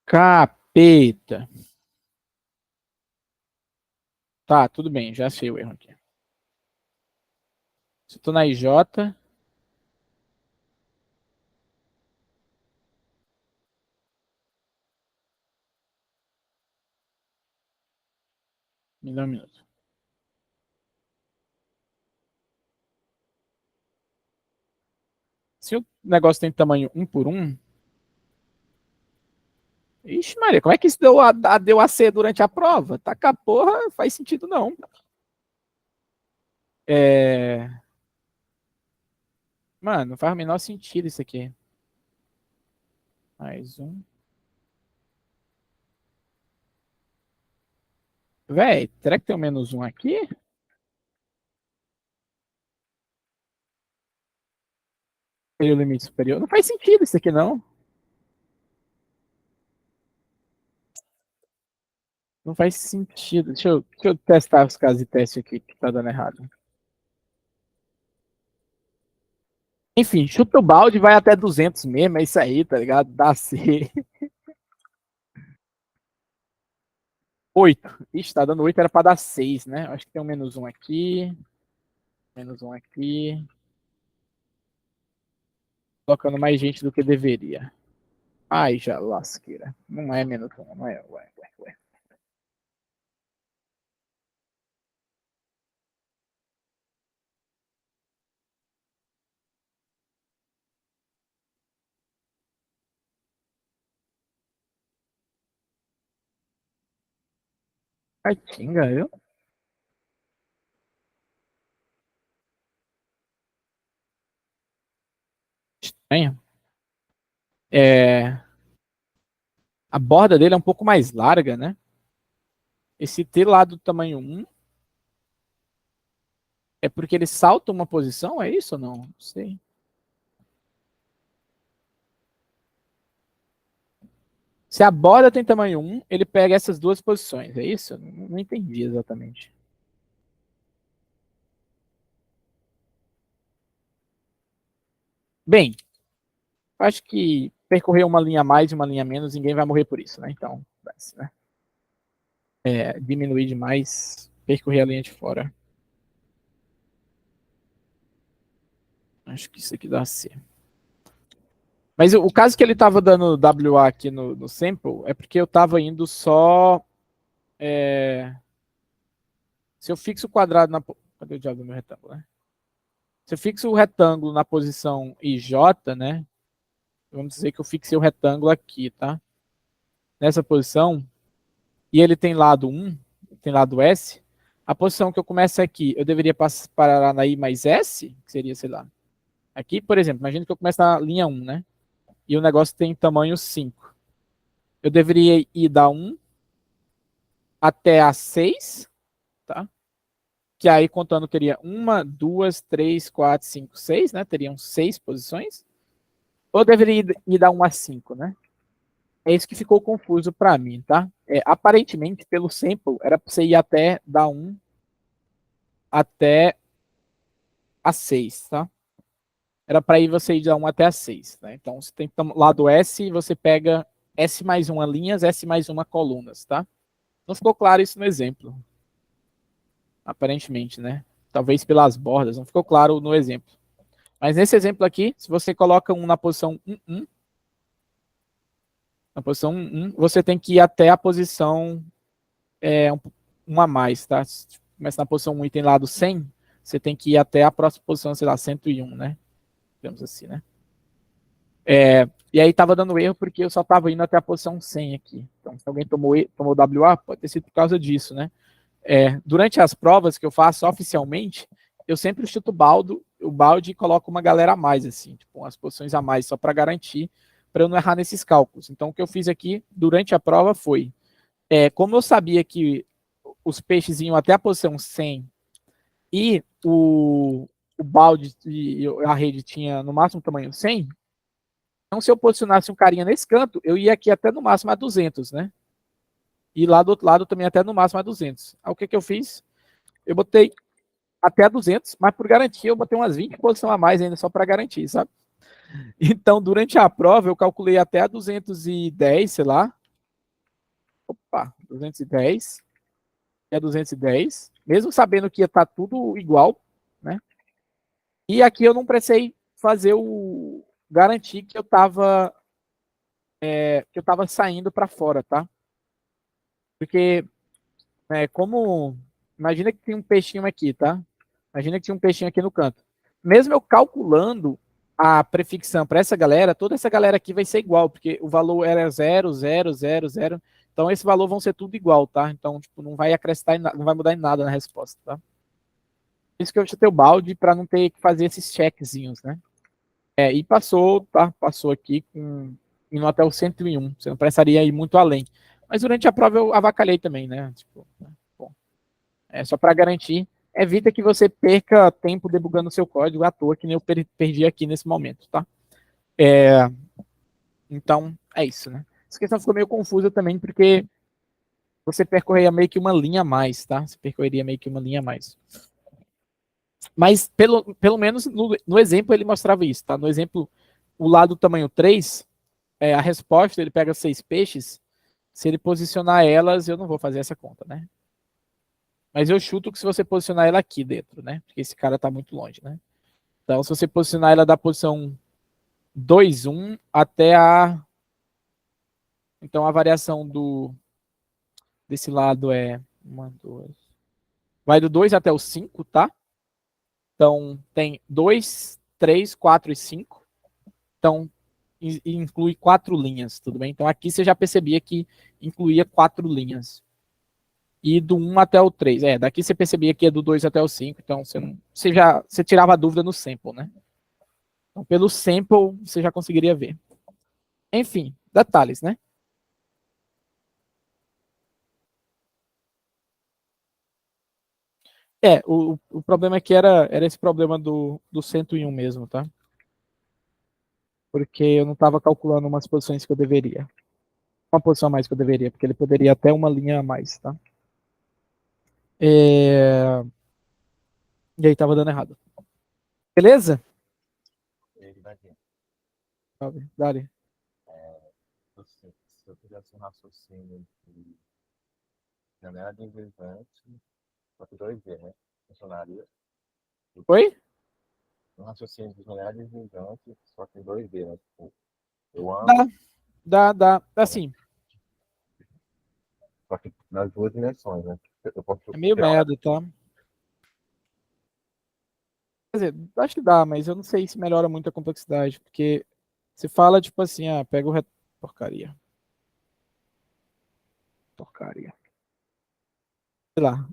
Capeta. Tá, tudo bem. Já achei o erro aqui. Se eu tô na IJ. Me dá um minuto. Se o negócio tem tamanho 1 por 1. Ixi, Maria, como é que isso deu a C durante a prova? Taca porra, faz sentido não. É... Mano, não faz o menor sentido isso aqui. Mais um. Véi, será que tem um menos um aqui? Seria o limite superior? Não faz sentido isso aqui, não. Não faz sentido. Deixa eu testar os casos de teste aqui que tá dando errado. Enfim, chuta o balde, vai até 200 mesmo, é isso aí, tá ligado? Dá C. 8. Ixi, tá dando 8, era para dar 6, né? Acho que tem um -1 aqui. -1 aqui. Colocando mais gente do que deveria. Ai, já lasqueira. Não é -1, não é. Ué. Caatinga, viu? Estranho. A borda dele é um pouco mais larga, né? Esse T lá do tamanho 1 é porque ele salta uma posição, é isso ou não? Não sei. Se a borda tem tamanho 1, ele pega essas duas posições, é isso? Não entendi exatamente. Bem, acho que percorrer uma linha a mais e uma linha a menos, ninguém vai morrer por isso, né? Então, né? Diminuir demais, percorrer a linha de fora. Acho que isso aqui dá C. Mas o caso que ele estava dando WA aqui no sample é porque eu estava indo só. Se eu fixo o quadrado na. Cadê o diabo do meu retângulo, né? Se eu fixo o retângulo na posição IJ, né? Vamos dizer que eu fixei o retângulo aqui, tá? Nessa posição. E ele tem lado 1, tem lado S. A posição que eu começo aqui, eu deveria parar na I mais S, que seria, sei lá. Aqui, por exemplo, imagina que eu começo na linha 1, né? E o negócio tem tamanho 5. Eu deveria ir da 1 até a 6, tá? Que aí, contando, teria 1, 2, 3, 4, 5, 6, né? Teriam 6 posições. Ou eu deveria ir da 1 a 5, né? É isso que ficou confuso para mim, tá? Aparentemente, pelo sample, era para você ir até da 1 até a 6, tá? Era para ir você ir da 1 até a 6, né? Então, você tem lado S, você pega S mais 1 linhas, S mais 1 colunas, tá? Não ficou claro isso no exemplo. Aparentemente, né? Talvez pelas bordas, não ficou claro no exemplo. Mas nesse exemplo aqui, se você coloca um na posição 1, 1, na posição 1, 1, você tem que ir até a posição 1 a mais, tá? Se começa na posição 1 e tem lado 100, você tem que ir até a próxima posição, sei lá, 101, né? Digamos assim, né? E aí tava dando erro porque eu só tava indo até a posição 100 aqui. Então, se alguém tomou WA, pode ter sido por causa disso, né? Durante as provas que eu faço oficialmente, eu sempre chuto o balde e coloco uma galera a mais, assim, tipo, umas posições a mais, só para garantir, para eu não errar nesses cálculos. Então, o que eu fiz aqui durante a prova foi, como eu sabia que os peixes iam até a posição 100 e o balde e a rede tinha no máximo tamanho 100, então se eu posicionasse um carinha nesse canto, eu ia aqui até no máximo a 200, né? E lá do outro lado também até no máximo a 200. Aí o que eu fiz? Eu botei até a 200, mas por garantia eu botei umas 20 posições a mais ainda só para garantir, sabe? Então, durante a prova, eu calculei até a 210, sei lá. Opa, 210. É 210. Mesmo sabendo que ia estar tudo igual, né? E aqui eu não precisei fazer garantir que eu estava saindo para fora, tá? Porque, como... Imagina que tem um peixinho aqui, tá? Imagina que tinha um peixinho aqui no canto. Mesmo eu calculando a prefixão para essa galera, toda essa galera aqui vai ser igual, porque o valor era 0, 0, 0, 0. Então, esse valor vão ser tudo igual, tá? Então, tipo, não vai acrescentar, não vai mudar em nada na resposta, tá? Por isso que eu chutei o balde para não ter que fazer esses checkzinhos, né? E passou, tá? Passou aqui indo até o 101. Você não precisaria ir muito além. Mas durante a prova eu avacalhei também, né? Tipo, bom, só para garantir. Evita que você perca tempo debugando o seu código à toa, que nem eu perdi aqui nesse momento, tá? Então, é isso, né? Essa questão ficou meio confusa também, porque você percorreria meio que uma linha a mais, tá? Você percorreria meio que uma linha a mais. Mas, pelo menos, no exemplo, ele mostrava isso, tá? No exemplo, o lado tamanho 3, a resposta, ele pega 6 peixes. Se ele posicionar elas, eu não vou fazer essa conta, né? Mas eu chuto que se você posicionar ela aqui dentro, né? Porque esse cara tá muito longe, né? Então, se você posicionar ela da posição 2, 1 até a... Então, a variação desse lado é... 1, 2... Vai do 2 até o 5, tá? Então, tem 2, 3, 4 e 5. Então, inclui 4 linhas, tudo bem? Então, aqui você já percebia que incluía 4 linhas. E do 1 até o 3. Daqui você percebia que é do 2 até o 5. Então, você tirava a dúvida no sample, né? Então, pelo sample, você já conseguiria ver. Enfim, detalhes, né? O problema é que era esse problema do 101 mesmo, tá? Porque eu não estava calculando umas posições que eu deveria. Uma posição a mais que eu deveria, porque ele poderia até uma linha a mais, tá? E aí tava dando errado. Beleza? Dali. Se eu fizesse um raciocínio de janela deslizante, só que 2D, né? Funcionaria. Oi? Um raciocínio de janela deslizante, só que 2D, né? Tipo, eu amo, Dá. Assim, só que nas duas dimensões, né? Eu posso é meio tirar uma. merda, tá? Quer dizer, acho que dá, mas eu não sei se melhora muito a complexidade, porque você fala, tipo assim, pega o porcaria. Porcaria. Sei lá.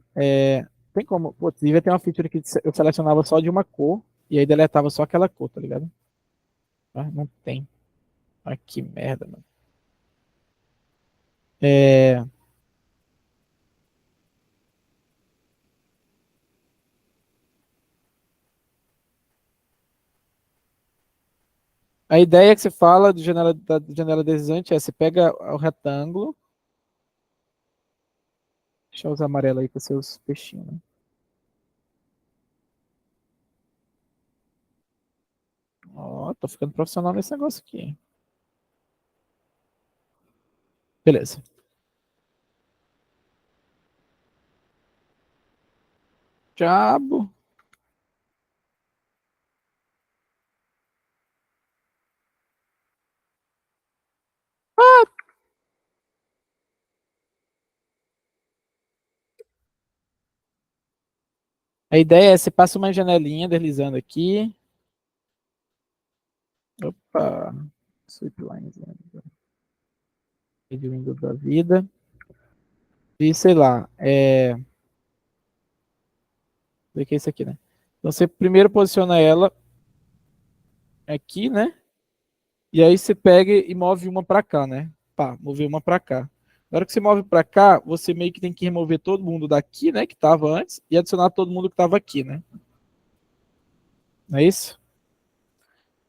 Tem como. Pô, devia ter uma feature que eu selecionava só de uma cor e aí deletava só aquela cor, tá ligado? Não tem. Que merda, mano. A ideia que você fala da janela deslizante você pega o retângulo. Deixa eu usar amarelo aí para seus peixinhos, né? Ó, tô ficando profissional nesse negócio aqui. Beleza. Diabo. A ideia você passa uma janelinha deslizando aqui. Opa. Sweep lines. Window da vida. E sei lá. O que é isso aqui, né? Então você primeiro posiciona ela aqui, né? E aí você pega e move uma para cá, né? Pá, mover uma para cá. Na hora que você move para cá, você meio que tem que remover todo mundo daqui, né? Que estava antes, e adicionar todo mundo que estava aqui, né? Não é isso?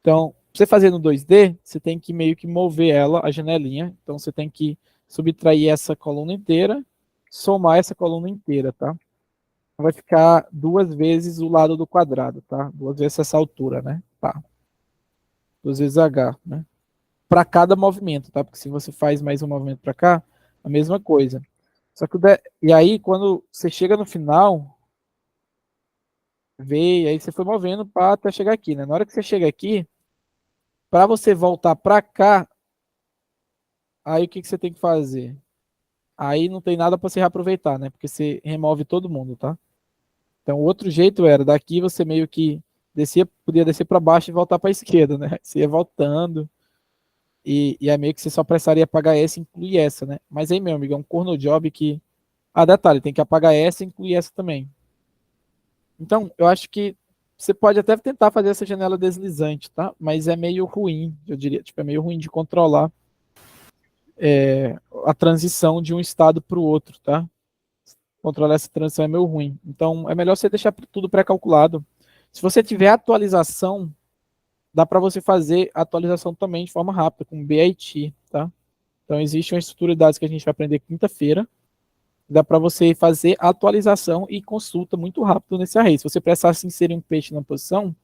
Então, pra você fazer no 2D, você tem que meio que mover ela, a janelinha. Então, você tem que subtrair essa coluna inteira, somar essa coluna inteira, tá? Vai ficar 2 vezes o lado do quadrado, tá? 2 vezes essa altura, né? Tá. 2 vezes H, né? Para cada movimento, tá? Porque se você faz mais um movimento para cá, a mesma coisa. Só que e aí, quando você chega no final, vê, aí você foi movendo para até chegar aqui, né? Na hora que você chega aqui, para você voltar para cá, aí o que, que você tem que fazer? Aí não tem nada para você reaproveitar, né? Porque você remove todo mundo, tá? Então, o outro jeito era, daqui você meio que podia descer para baixo e voltar para a esquerda, né? Você ia voltando, e é meio que você só precisaria apagar essa e incluir essa, né? Mas aí, meu amigo, é um corno job que... detalhe, tem que apagar essa e incluir essa também. Então, eu acho que você pode até tentar fazer essa janela deslizante, tá? Mas é meio ruim, eu diria. Tipo, é meio ruim de controlar a transição de um estado para o outro, tá? Controlar essa transição é meio ruim. Então, é melhor você deixar tudo pré-calculado. Se você tiver atualização, dá para você fazer a atualização também de forma rápida, com BIT, tá? Então, existe uma estrutura de dados que a gente vai aprender quinta-feira. Dá para você fazer a atualização e consulta muito rápido nesse array. Se você precisasse inserir um peixe na posição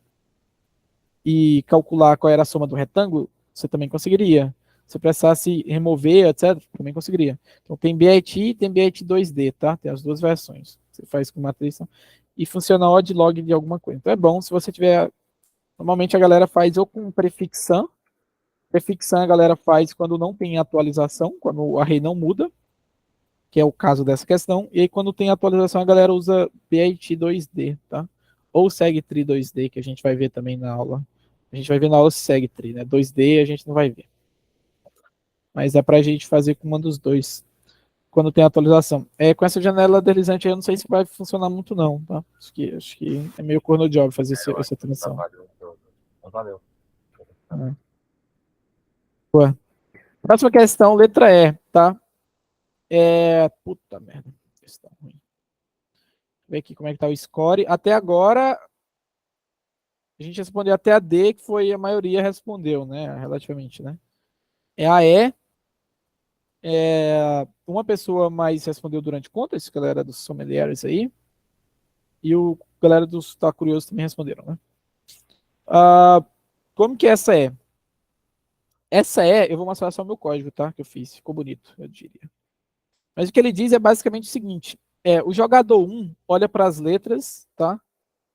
e calcular qual era a soma do retângulo, você também conseguiria. Se precisasse remover, etc., também conseguiria. Então tem BIT e tem BIT 2D, tá? Tem as duas versões. Você faz com matriz e funciona odd log de alguma coisa. Então é bom se você tiver... Normalmente a galera faz ou com prefixam. Prefixam a galera faz quando não tem atualização, quando o array não muda, que é o caso dessa questão. E aí quando tem atualização a galera usa BIT 2D, tá? Ou segtree 2D, que a gente vai ver também na aula. A gente vai ver na aula segtree, né? 2D a gente não vai ver. Mas é pra gente fazer com uma dos dois, quando tem atualização. Com essa janela deslizante aí, eu não sei se vai funcionar muito não, tá? Acho que é meio corno job fazer essa transição. Valeu. Boa. Próxima questão, letra E, tá? Puta merda. Questão ruim. Deixa eu ver aqui como é que tá o score. Até agora, a gente respondeu até a D, que foi a maioria respondeu, né? Relativamente, né? A E. Uma pessoa mais respondeu durante contas, galera dos sommeliers aí. E o galera dos Tá Curioso também responderam, né? Como que essa é? Essa eu vou mostrar só o meu código, tá? Que eu fiz. Ficou bonito, eu diria. Mas o que ele diz é basicamente o seguinte: o jogador 1 olha para as letras, tá?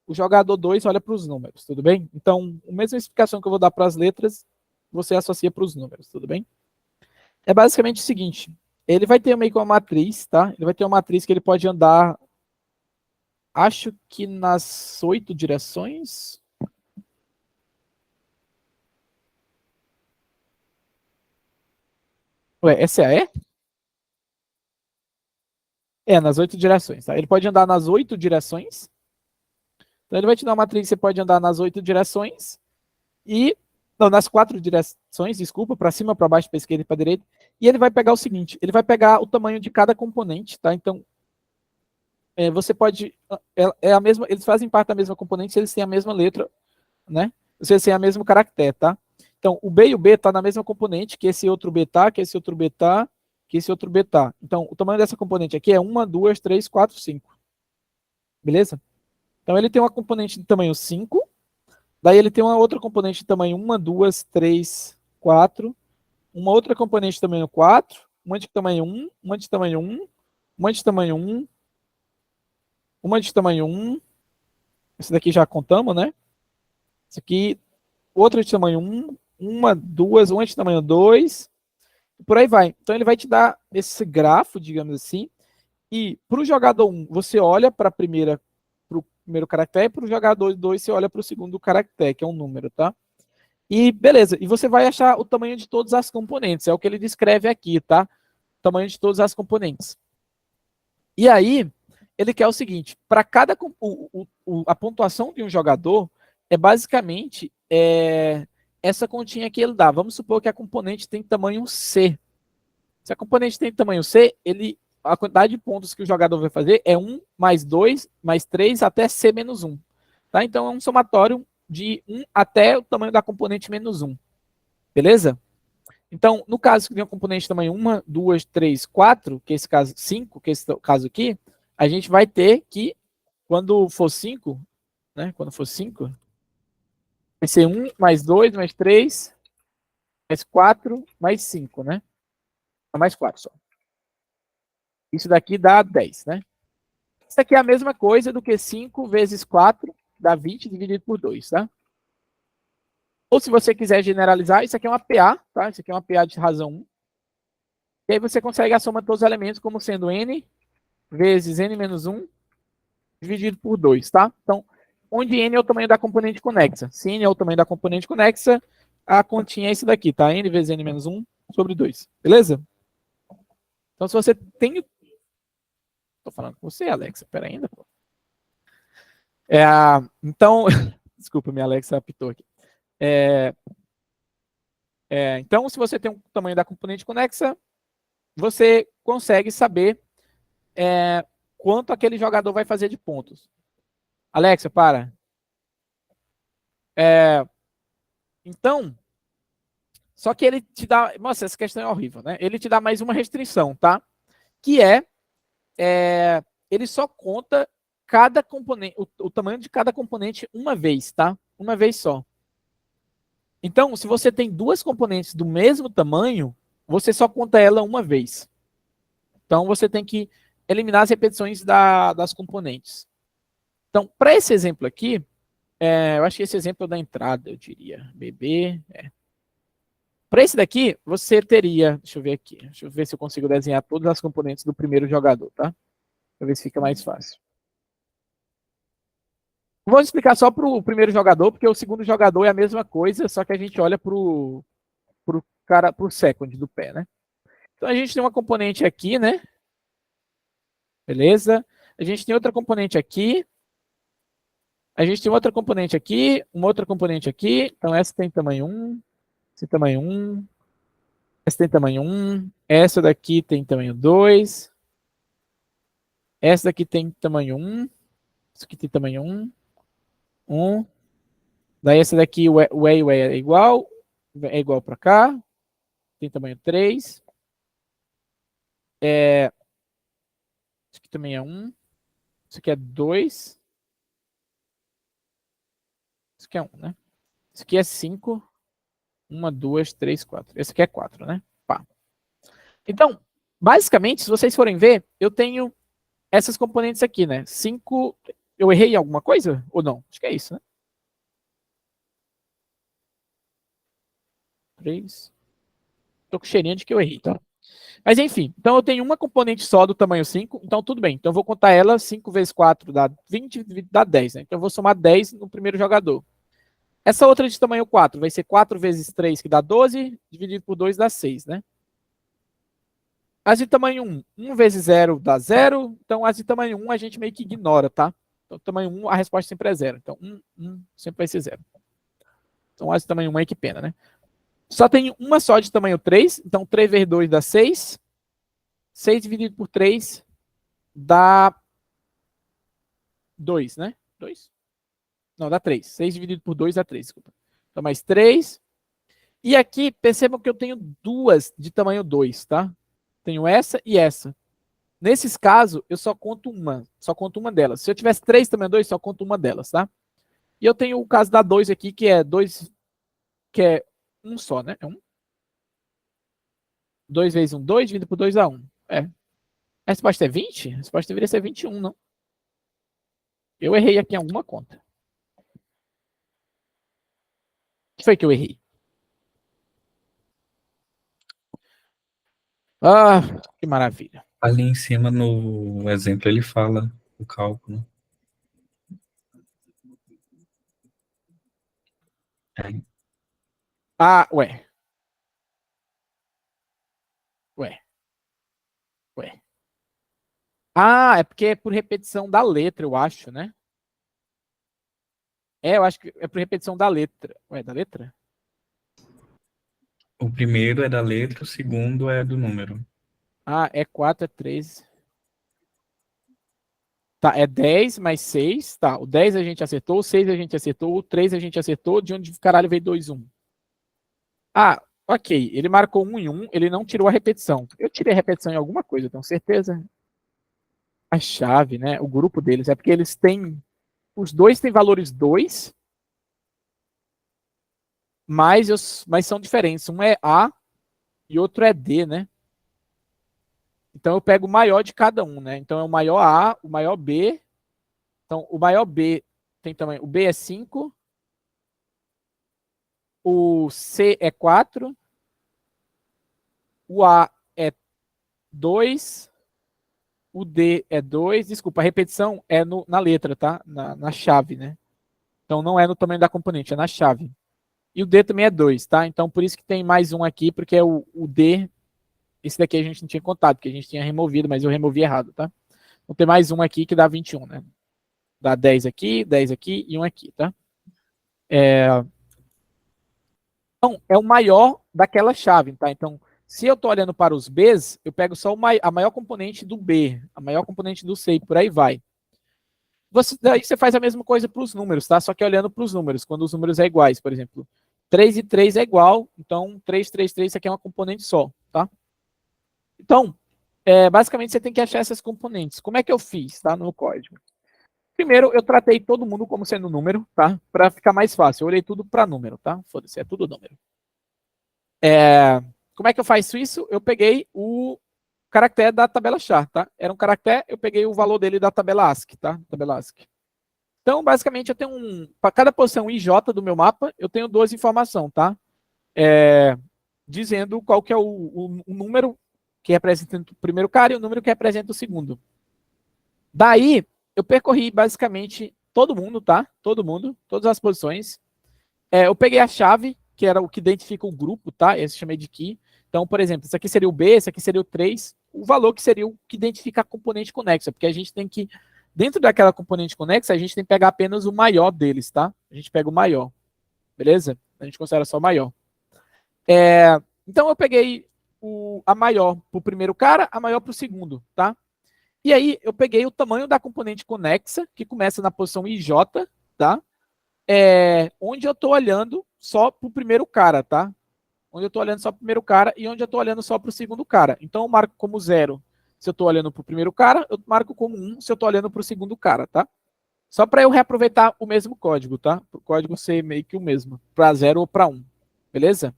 O jogador 2 olha para os números, tudo bem? Então, a mesma explicação que eu vou dar para as letras, você associa para os números, tudo bem? É basicamente o seguinte: ele vai ter meio que uma matriz, tá? Ele vai ter uma matriz que ele pode andar, acho que nas 8 direções. Ué, essa é a E? Nas 8 direções, tá? Ele pode andar nas 8 direções. Então ele vai te dar uma matriz que você pode andar nas 8 direções e... Não, nas 4 direções, desculpa, para cima, para baixo, para esquerda e para direita. E ele vai pegar o seguinte, ele vai pegar o tamanho de cada componente, tá? Então, você pode... a mesma, eles fazem parte da mesma componente se eles têm a mesma letra, né? Se eles têm o mesmo caractere, tá? Então, o B e o B tá na mesma componente, que esse outro B tá, que esse outro B tá, que esse outro B tá. Então, o tamanho dessa componente aqui é 1, 2, 3, 4, 5. Beleza? Então, ele tem uma componente de tamanho 5, daí ele tem uma outra componente de tamanho 1, 2, 3, 4, uma outra componente de tamanho 4, uma de tamanho 1, uma de tamanho 1, uma de tamanho 1, uma de tamanho 1, esse daqui já contamos, né? Esse aqui, outra de tamanho 1, uma, duas, uma de tamanho 2, e por aí vai. Então ele vai te dar esse grafo, digamos assim, e para o jogador 1, você olha para o primeiro caractere, e para o jogador 2, você olha para o segundo caractere, que é um número, tá? E beleza, e você vai achar o tamanho de todas as componentes, é o que ele descreve aqui, tá? O tamanho de todas as componentes. E aí, ele quer o seguinte, para cada... a pontuação de um jogador é basicamente essa continha que ele dá. Vamos supor que a componente tem tamanho C. Se a componente tem tamanho C, a quantidade de pontos que o jogador vai fazer é 1, mais 2, mais 3, até C menos 1. Tá? Então, é um somatório de 1 até o tamanho da componente menos 1. Beleza? Então, no caso que tem uma componente de tamanho 1, 2, 3, 4, que é esse caso 5, que é esse caso aqui, a gente vai ter que, quando for 5, né? Quando for 5, vai ser 1, mais 2, mais 3, mais 4, mais 5, né? Mais 4 só. Isso daqui dá 10, né? Isso aqui é a mesma coisa do que 5 vezes 4 dá 20 dividido por 2, tá? Ou se você quiser generalizar, isso aqui é uma PA, tá? Isso aqui é uma PA de razão 1. E aí você consegue a soma de todos os elementos como sendo n vezes n menos 1 dividido por 2, tá? Então, onde n é o tamanho da componente conexa. Se n é o tamanho da componente conexa, a continha é isso daqui, tá? N vezes n menos 1 sobre 2. Beleza? Então, se você tem... Tô falando com você, Alexa. Pera ainda, pô. Então... Desculpa, minha Alexa apitou aqui. Então, se você tem o tamanho da componente conexa, você consegue saber quanto aquele jogador vai fazer de pontos. Alexa, para. Então, só que ele te dá... Nossa, essa questão é horrível, né? Ele te dá mais uma restrição, tá? Que ele só conta cada componente, o tamanho de cada componente uma vez, tá? Uma vez só. Então, se você tem duas componentes do mesmo tamanho, você só conta ela uma vez. Então, você tem que eliminar as repetições das componentes. Então, para esse exemplo aqui, eu acho que esse exemplo é da entrada, eu diria. BB. Para esse daqui, você teria. Deixa eu ver aqui. Deixa eu ver se eu consigo desenhar todas as componentes do primeiro jogador, tá? Para ver se fica mais fácil. Vou explicar só para o primeiro jogador, porque o segundo jogador é a mesma coisa, só que a gente olha para o cara, para o second do pé, né? Então a gente tem uma componente aqui, né? Beleza? A gente tem outra componente aqui. A gente tem outra componente aqui, uma outra componente aqui. Então essa tem tamanho 1, esse tamanho 1, essa tem tamanho 1, essa daqui tem tamanho 2, essa daqui tem tamanho 1, essa aqui tem tamanho 1, 1. Daí essa daqui, o E é igual para cá, tem tamanho 3. Isso aqui também é 1, isso aqui é 2, isso aqui é 1, né? Isso aqui é 5, 1, 2, 3, 4. Esse aqui é 4, né? Pá. Então, basicamente, se vocês forem ver, eu tenho essas componentes aqui, né? 5. Eu errei em alguma coisa? Ou não? Acho que é isso, né? 3. Tô com cheirinho de que eu errei, tá? Mas enfim, então eu tenho uma componente só do tamanho 5, então tudo bem. Então eu vou contar ela, 5 vezes 4 dá 20, dá 10, né? Então eu vou somar 10 no primeiro jogador. Essa outra de tamanho 4 vai ser 4 vezes 3, que dá 12, dividido por 2 dá 6, né? As de tamanho 1, 1 vezes 0 dá 0, então as de tamanho 1 a gente meio que ignora, tá? Então tamanho 1, a resposta sempre é 0. Então 1 sempre vai ser 0. Então as de tamanho 1 é que pena, né? Só tem uma só de tamanho 3, então 3 vezes 2 dá 6. 6 dividido por 3 dá 2, né? 2? Não, dá 3. 6 dividido por 2 dá 3, desculpa. Então mais 3. E aqui, percebam que eu tenho duas de tamanho 2, tá? Tenho essa e essa. Nesses casos, eu só conto uma delas. Se eu tivesse 3 tamanho 2, só conto uma delas, tá? E eu tenho o caso da 2 aqui, que é 2, que é um só, né? É 1. 2 vezes 1, 2, dividido por 2 dá 1. É. A resposta é 20? A resposta deveria ser 21, não? Eu errei aqui em alguma conta. O que foi que eu errei? Ah, que maravilha. Ali em cima, no exemplo, ele fala o cálculo. É. Ah, ué. Ah, é porque é por repetição da letra, eu acho, né? Eu acho que é por repetição da letra. Ué, da letra? O primeiro é da letra, o segundo é do número. Ah, é 4, é 3. Tá, é 10 mais 6. Tá, o 10 a gente acertou, o 6 a gente acertou, o 3 a gente acertou. De onde caralho veio 2, 1? Ah, ok. Ele marcou 1 em 1, ele não tirou a repetição. Eu tirei a repetição em alguma coisa, tenho certeza. A chave, né? O grupo deles. É porque eles têm. Os dois têm valores 2, mas são diferentes. Um é A e outro é D, né? Então eu pego o maior de cada um, né? Então é o maior A, o maior B. Então o maior B tem tamanho. O B é 5, o C é 4, o A é 2, o D é 2. Desculpa, a repetição é na letra, tá? Na chave, né? Então não é no tamanho da componente, é na chave. E o D também é 2, tá? Então por isso que tem mais um aqui, porque é o D. Esse daqui a gente não tinha contado, porque a gente tinha removido, mas eu removi errado, tá? Então tem mais um aqui que dá 21, né? Dá 10 aqui e um aqui, tá? Então, é o maior daquela chave, tá? Então, se eu tô olhando para os Bs, eu pego só a maior componente do B, a maior componente do C, e por aí vai. Daí você faz a mesma coisa para os números, tá? Só que olhando para os números, quando os números é iguais, por exemplo. 3 e 3 é igual, então 3, 3, 3, isso aqui é uma componente só, tá? Então, basicamente você tem que achar essas componentes. Como é que eu fiz, tá? No código. Primeiro, eu tratei todo mundo como sendo número, tá? Para ficar mais fácil. Eu olhei tudo para número, tá? Foda-se, é tudo número. Como é que eu faço isso? Eu peguei o caractere da tabela char, tá? Era um caractere, eu peguei o valor dele da tabela ASCII, tá? Tabela ASCII. Então, basicamente, eu tenho para cada posição IJ do meu mapa, eu tenho duas informações, tá? Dizendo qual que é o número que representa o primeiro cara e o número que representa o segundo. Daí, eu percorri basicamente todo mundo, tá? Todo mundo, todas as posições. Eu peguei a chave, que era o que identifica o grupo, tá? Esse eu chamei de key. Então, por exemplo, isso aqui seria o B, esse aqui seria o 3, o valor que seria o que identifica a componente conexa, porque a gente tem que, dentro daquela componente conexa, a gente tem que pegar apenas o maior deles, tá? A gente pega o maior, beleza? A gente considera só o maior. Então, eu peguei a maior para o primeiro cara, a maior para o segundo, tá? E aí, eu peguei o tamanho da componente conexa, que começa na posição IJ, tá? Onde eu estou olhando só para o primeiro cara, tá? Onde eu estou olhando só para o primeiro cara e onde eu estou olhando só para o segundo cara. Então, eu marco como 0 se eu estou olhando para o primeiro cara, eu marco como 1 se eu estou olhando para o segundo cara, tá? Só para eu reaproveitar o mesmo código, tá? Para o código ser meio que o mesmo, para 0 ou para 1, beleza?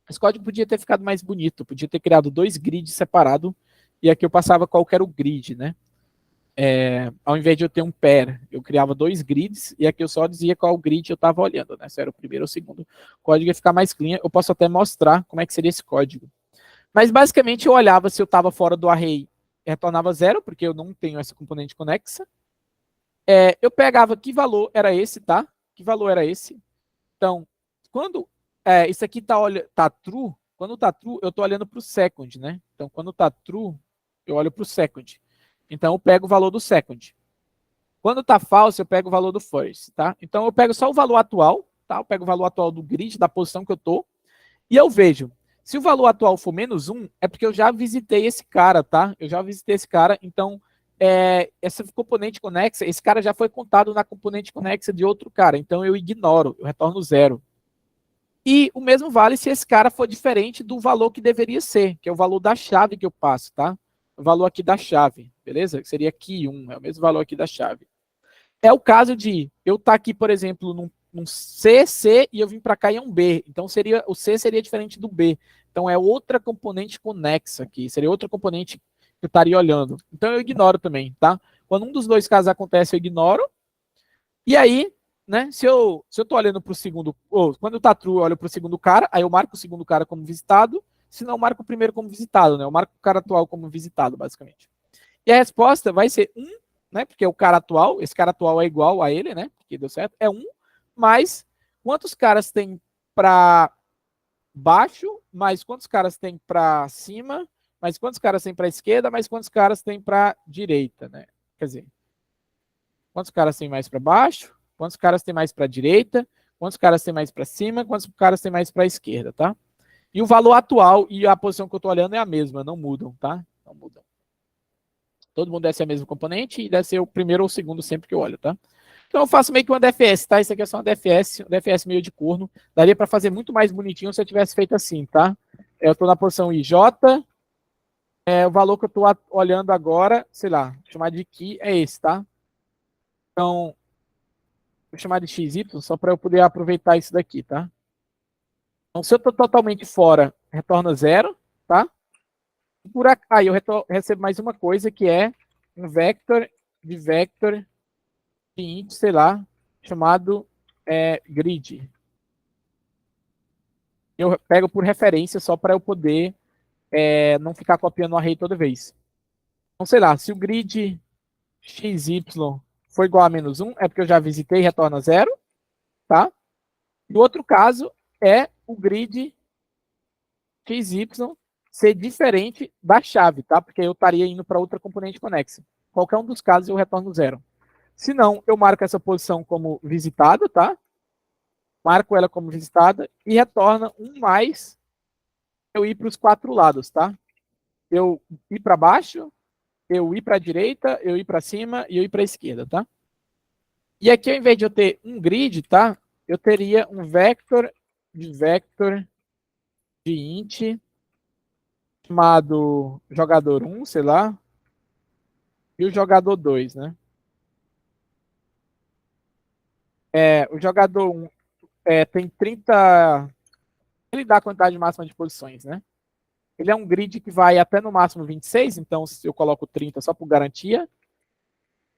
Esse código podia ter ficado mais bonito, podia ter criado 2 grids separados e aqui eu passava qual que era o grid, né? Ao invés de eu ter um pair, eu criava 2 grids e aqui eu só dizia qual grid eu estava olhando, né? Se era o primeiro ou o segundo. O código ia ficar mais clean. Eu posso até mostrar como é que seria esse código. Mas basicamente eu olhava se eu estava fora do array, retornava 0, porque eu não tenho essa componente conexa. Eu pegava que valor era esse, tá? Que valor era esse? Então, quando isso aqui tá true, quando tá true, eu estou olhando para o second, né? Então, quando tá true, eu olho para o second. Então, eu pego o valor do second. Quando tá false, eu pego o valor do first, tá? Então, eu pego só o valor atual, tá? Eu pego o valor atual do grid, da posição que eu tô, e eu vejo. Se o valor atual for -1, é porque eu já visitei esse cara, tá? Eu já visitei esse cara, então, essa componente conexa, esse cara já foi contado na componente conexa de outro cara, então eu ignoro, eu retorno 0. E o mesmo vale se esse cara for diferente do valor que deveria ser, que é o valor da chave que eu passo, tá? O valor aqui da chave, beleza? Que seria key 1, é o mesmo valor aqui da chave. É o caso de eu estar aqui, por exemplo, num C, C, e eu vim para cá em um B. Então, o C seria diferente do B. Então, é outra componente conexa aqui. Seria outra componente que eu estaria olhando. Então, eu ignoro também, tá? Quando um dos dois casos acontece, eu ignoro. E aí, né, se eu estou olhando para o segundo, ou quando está true, eu olho para o segundo cara, aí eu marco o segundo cara como visitado, se não, eu marco o primeiro como visitado, né? Eu marco o cara atual como visitado, basicamente. E a resposta vai ser 1, né? Porque o cara atual, esse cara atual é igual a ele, né? Porque deu certo, é 1, mais quantos caras tem para baixo, mais quantos caras tem para cima, mais quantos caras tem para esquerda, mais quantos caras tem para direita, né? Quer dizer, quantos caras tem mais para baixo, quantos caras tem mais para direita, quantos caras tem mais para cima, quantos caras tem mais para esquerda, tá? E o valor atual e a posição que eu estou olhando é a mesma, não mudam, tá? Não mudam. Todo mundo deve ser a mesma componente e deve ser o primeiro ou o segundo sempre que eu olho, tá? Então eu faço meio que uma DFS, tá? Isso aqui é só uma DFS meio de corno. Daria para fazer muito mais bonitinho se eu tivesse feito assim, tá? Eu estou na posição IJ, o valor que eu estou olhando agora, sei lá, vou chamar de key é esse, tá? Então, vou chamar de XY só para eu poder aproveitar isso daqui, tá? Então, se eu estou totalmente fora, retorna 0, tá? Por aí eu recebo mais uma coisa que é um vector de int, sei lá, chamado grid. Eu pego por referência só para eu poder não ficar copiando o array toda vez. Então, sei lá, se o grid xy for igual a -1, é porque eu já visitei e retorna 0, tá? E o outro caso é o grid xy ser diferente da chave, tá? Porque eu estaria indo para outra componente conexa. Qualquer um dos casos eu retorno 0. Se não, eu marco essa posição como visitada, tá? Marco ela como visitada e retorna 1 mais eu ir para os 4 lados, tá? Eu ir para baixo, eu ir para a direita, eu ir para cima e eu ir para a esquerda, tá? E aqui, ao invés de eu ter um grid, tá? Eu teria um vector de int chamado jogador 1, sei lá, e o jogador 2, né? O jogador 1 tem 30... Ele dá a quantidade máxima de posições, né? Ele é um grid que vai até no máximo 26, então se eu coloco 30 só por garantia.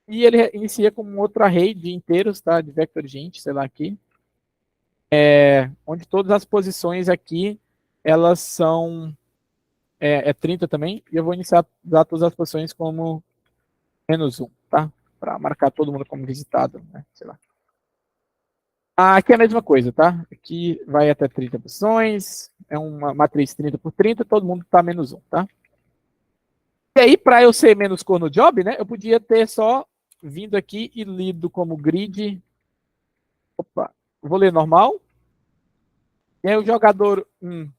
E ele inicia com um outro array de inteiros, tá? De vector int, sei lá aqui. Onde todas as posições aqui, elas são 30 também. E eu vou iniciar usar todas as posições como -1, tá? Para marcar todo mundo como visitado, né? Sei lá. Aqui é a mesma coisa, tá? Aqui vai até 30 posições, é uma matriz 30 por 30, todo mundo tá -1, tá? E aí, para eu ser menos cor no job, né? Eu podia ter só vindo aqui e lido como grid. Opa, vou ler normal. E aí o jogador 1,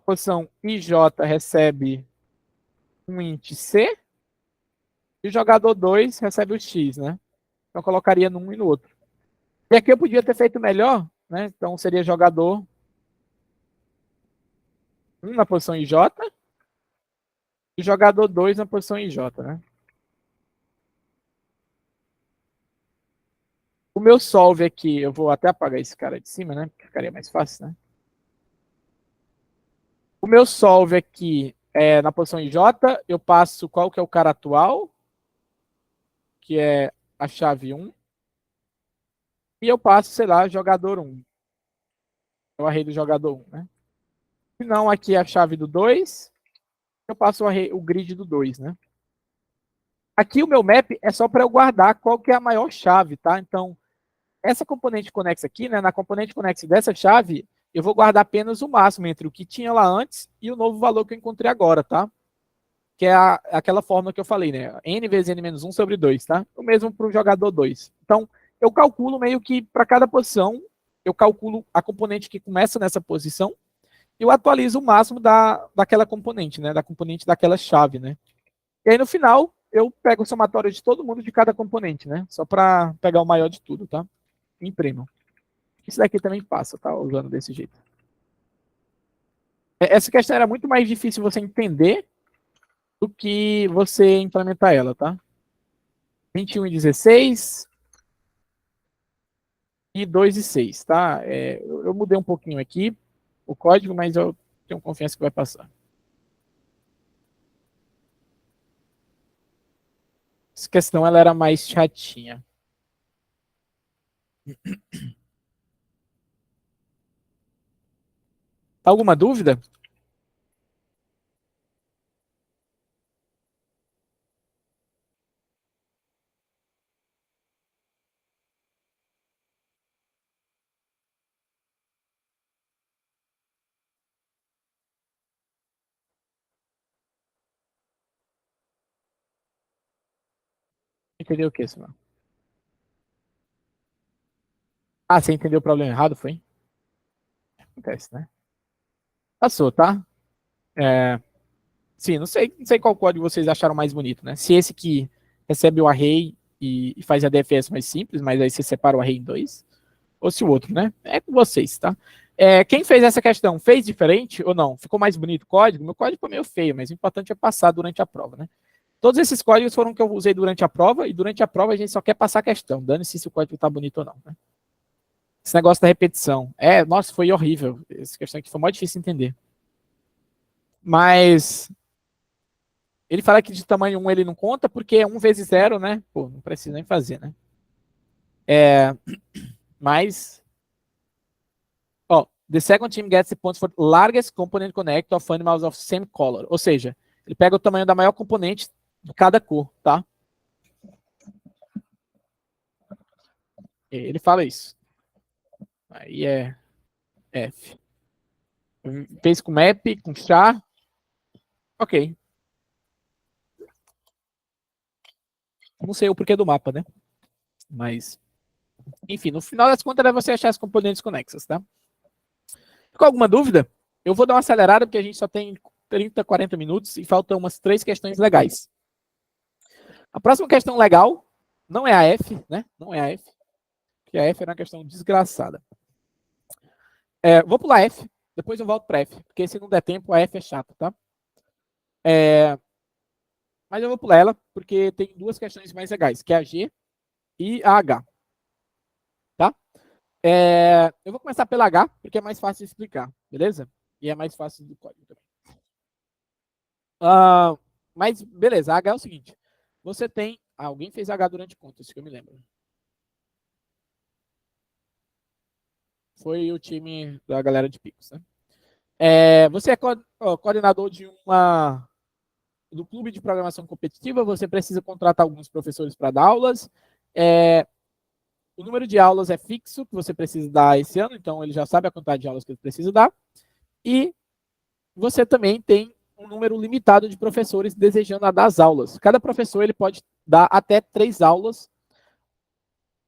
posição IJ, recebe um int C. E o jogador 2 recebe o X, né? Então eu colocaria num e no outro. E aqui eu podia ter feito melhor, né? Então seria jogador 1 na posição IJ e jogador 2 na posição IJ, né? O meu solve aqui, eu vou até apagar esse cara de cima, né? Porque ficaria mais fácil, né? O meu solve aqui na posição IJ, eu passo qual que é o cara atual, que é a chave 1. E eu passo, sei lá, jogador 1. É o array do jogador 1, né? Se não, aqui é a chave do 2. Eu passo o grid do 2, né? Aqui o meu map é só para eu guardar qual que é a maior chave, tá? Então, essa componente conexa aqui, né? Na componente conexa dessa chave, eu vou guardar apenas o máximo entre o que tinha lá antes e o novo valor que eu encontrei agora, tá? Que é aquela fórmula que eu falei, né? N vezes N-1 sobre 2, tá? O mesmo para o jogador 2. Então, eu calculo meio que para cada posição, eu calculo a componente que começa nessa posição e eu atualizo o máximo daquela componente, né? Da componente daquela chave, né? E aí, no final, eu pego o somatório de todo mundo de cada componente, né? Só para pegar o maior de tudo, tá? Imprimo. Isso daqui também passa, tá? Usando desse jeito. Essa questão era muito mais difícil você entender do que você implementar ela, tá? 21 e 16 e 2 e 6, tá? Eu mudei um pouquinho aqui o código, mas eu tenho confiança que vai passar. Essa questão ela era mais chatinha. Alguma dúvida? Entendeu o que, Simão? Você entendeu o problema errado, foi? Acontece, né? Passou, tá? Sim, não sei qual código vocês acharam mais bonito, né? Se esse que recebe o array e faz a DFS mais simples, mas aí você separa o array em dois, ou se o outro, né? É com vocês, tá? Quem fez essa questão, fez diferente ou não? Ficou mais bonito o código? Meu código ficou meio feio, mas o importante é passar durante a prova, né? Todos esses códigos foram que eu usei durante a prova, e durante a prova a gente só quer passar a questão, dane-se se o código tá bonito ou não, né? Esse negócio da repetição. Nossa, foi horrível. Essa questão aqui foi muito difícil de entender. Mas ele fala que de tamanho 1 ele não conta, porque 1 vezes 0, né? Pô, não precisa nem fazer, né? Mas, the second team gets the points for largest component connect of animals of same color. Ou seja, ele pega o tamanho da maior componente de cada cor, tá? Ele fala isso. Aí é F. Fez com map, com char. Ok. Não sei o porquê do mapa, né? Mas, enfim, no final das contas é você achar as componentes conexas, tá? Ficou alguma dúvida? Eu vou dar uma acelerada porque a gente só tem 30, 40 minutos e faltam umas 3 questões legais. A próxima questão legal não é a F, né? Não é a F, porque a F era uma questão desgraçada. Vou pular F, depois eu volto para F, porque se não der tempo, a F é chata, tá? Mas eu vou pular ela, porque tem 2 questões mais legais, que é a G e a H. Eu vou começar pela H, porque é mais fácil de explicar, beleza? E é mais fácil do código também. Mas, beleza, a H é o seguinte. Você tem... alguém fez H durante conta, isso que eu me lembro. Foi o time da galera de Picos, né? Você é coordenador do clube de programação competitiva, você precisa contratar alguns professores para dar aulas. O número de aulas é fixo, que você precisa dar esse ano, então ele já sabe a quantidade de aulas que ele precisa dar. E você também tem um número limitado de professores desejando dar as aulas. Cada professor ele pode dar até 3 aulas,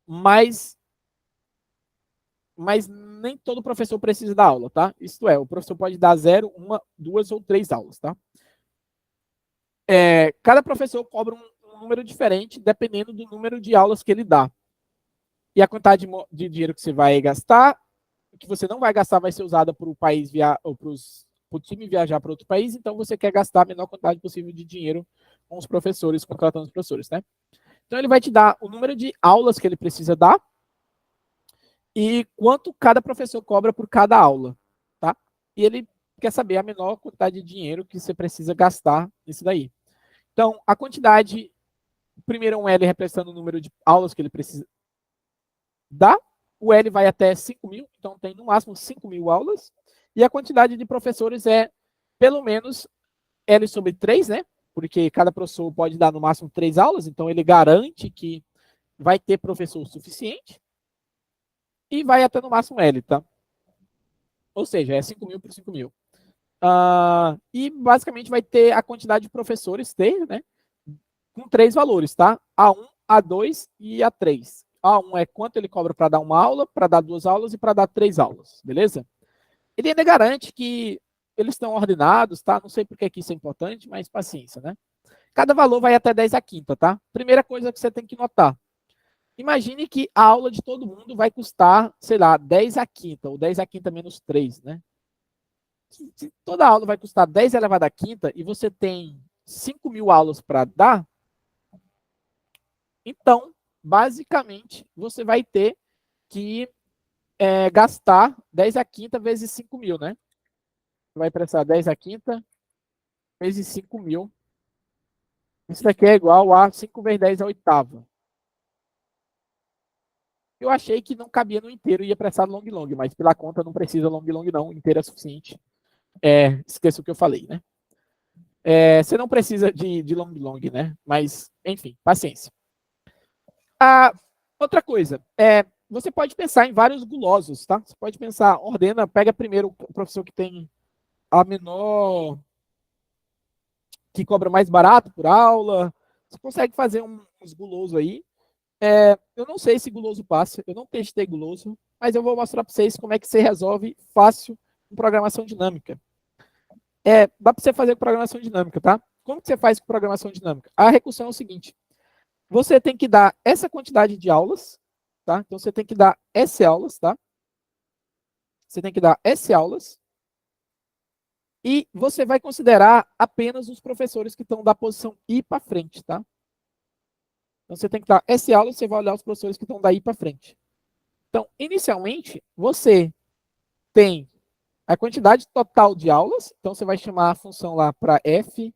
mas nem todo professor precisa dar aula, tá? Isto é, o professor pode dar 0, 1, 2 ou 3 aulas, tá? Cada professor cobra um número diferente, dependendo do número de aulas que ele dá. E a quantidade de dinheiro que você vai gastar, que você não vai gastar, vai ser usada para o país ou para o time viajar para outro país, então você quer gastar a menor quantidade possível de dinheiro com os professores, contratando os professores, né? Então ele vai te dar o número de aulas que ele precisa dar e quanto cada professor cobra por cada aula, tá? E ele quer saber a menor quantidade de dinheiro que você precisa gastar nisso daí. Então, a quantidade, primeiro é um L representando o número de aulas que ele precisa dar, o L vai até 5.000, então tem no máximo 5.000 aulas, e a quantidade de professores é pelo menos L sobre 3, né? Porque cada professor pode dar no máximo 3 aulas, então ele garante que vai ter professor suficiente, e vai até no máximo L, tá? Ou seja, é 5.000 por 5.000. E basicamente vai ter a quantidade de professores, né? Com 3 valores, tá? A1, A2 e A3. A1 é quanto ele cobra para dar uma aula, para dar 2 aulas e para dar 3 aulas, beleza? Ele ainda garante que eles estão ordenados, tá? Não sei por que isso é importante, mas paciência, né? Cada valor vai até 10 a quinta, tá? Primeira coisa que você tem que notar. Imagine que a aula de todo mundo vai custar, sei lá, 10 a quinta, ou 10 a quinta menos 3, né? Se toda aula vai custar 10 elevado a quinta e você tem 5.000 aulas para dar, então, basicamente, você vai ter que gastar 10 a quinta vezes 5.000, né? Vai precisar 10 a quinta vezes 5.000. Isso daqui é igual a 5 vezes 10 a oitava. Eu achei que não cabia no inteiro, ia precisar long long, mas pela conta não precisa long long não, inteiro é suficiente. Esqueça o que eu falei, né? Você não precisa de long long, né? Mas, enfim, paciência. Outra coisa, você pode pensar em vários gulosos, tá? Você pode pensar, pega primeiro o professor que tem a menor, que cobra mais barato por aula. Você consegue fazer uns gulosos aí. Eu não sei se guloso passa, eu não testei guloso, mas eu vou mostrar para vocês como é que você resolve fácil com programação dinâmica. Dá para você fazer com programação dinâmica, tá? Como que você faz com programação dinâmica? A recursão é o seguinte: você tem que dar essa quantidade de aulas, tá? Então você tem que dar S aulas, tá? Você tem que dar S aulas. E você vai considerar apenas os professores que estão da posição I para frente, tá? Então você tem que dar S aulas, você vai olhar os professores que estão daí para frente. Então, inicialmente, você tem a quantidade total de aulas, então você vai chamar a função lá para F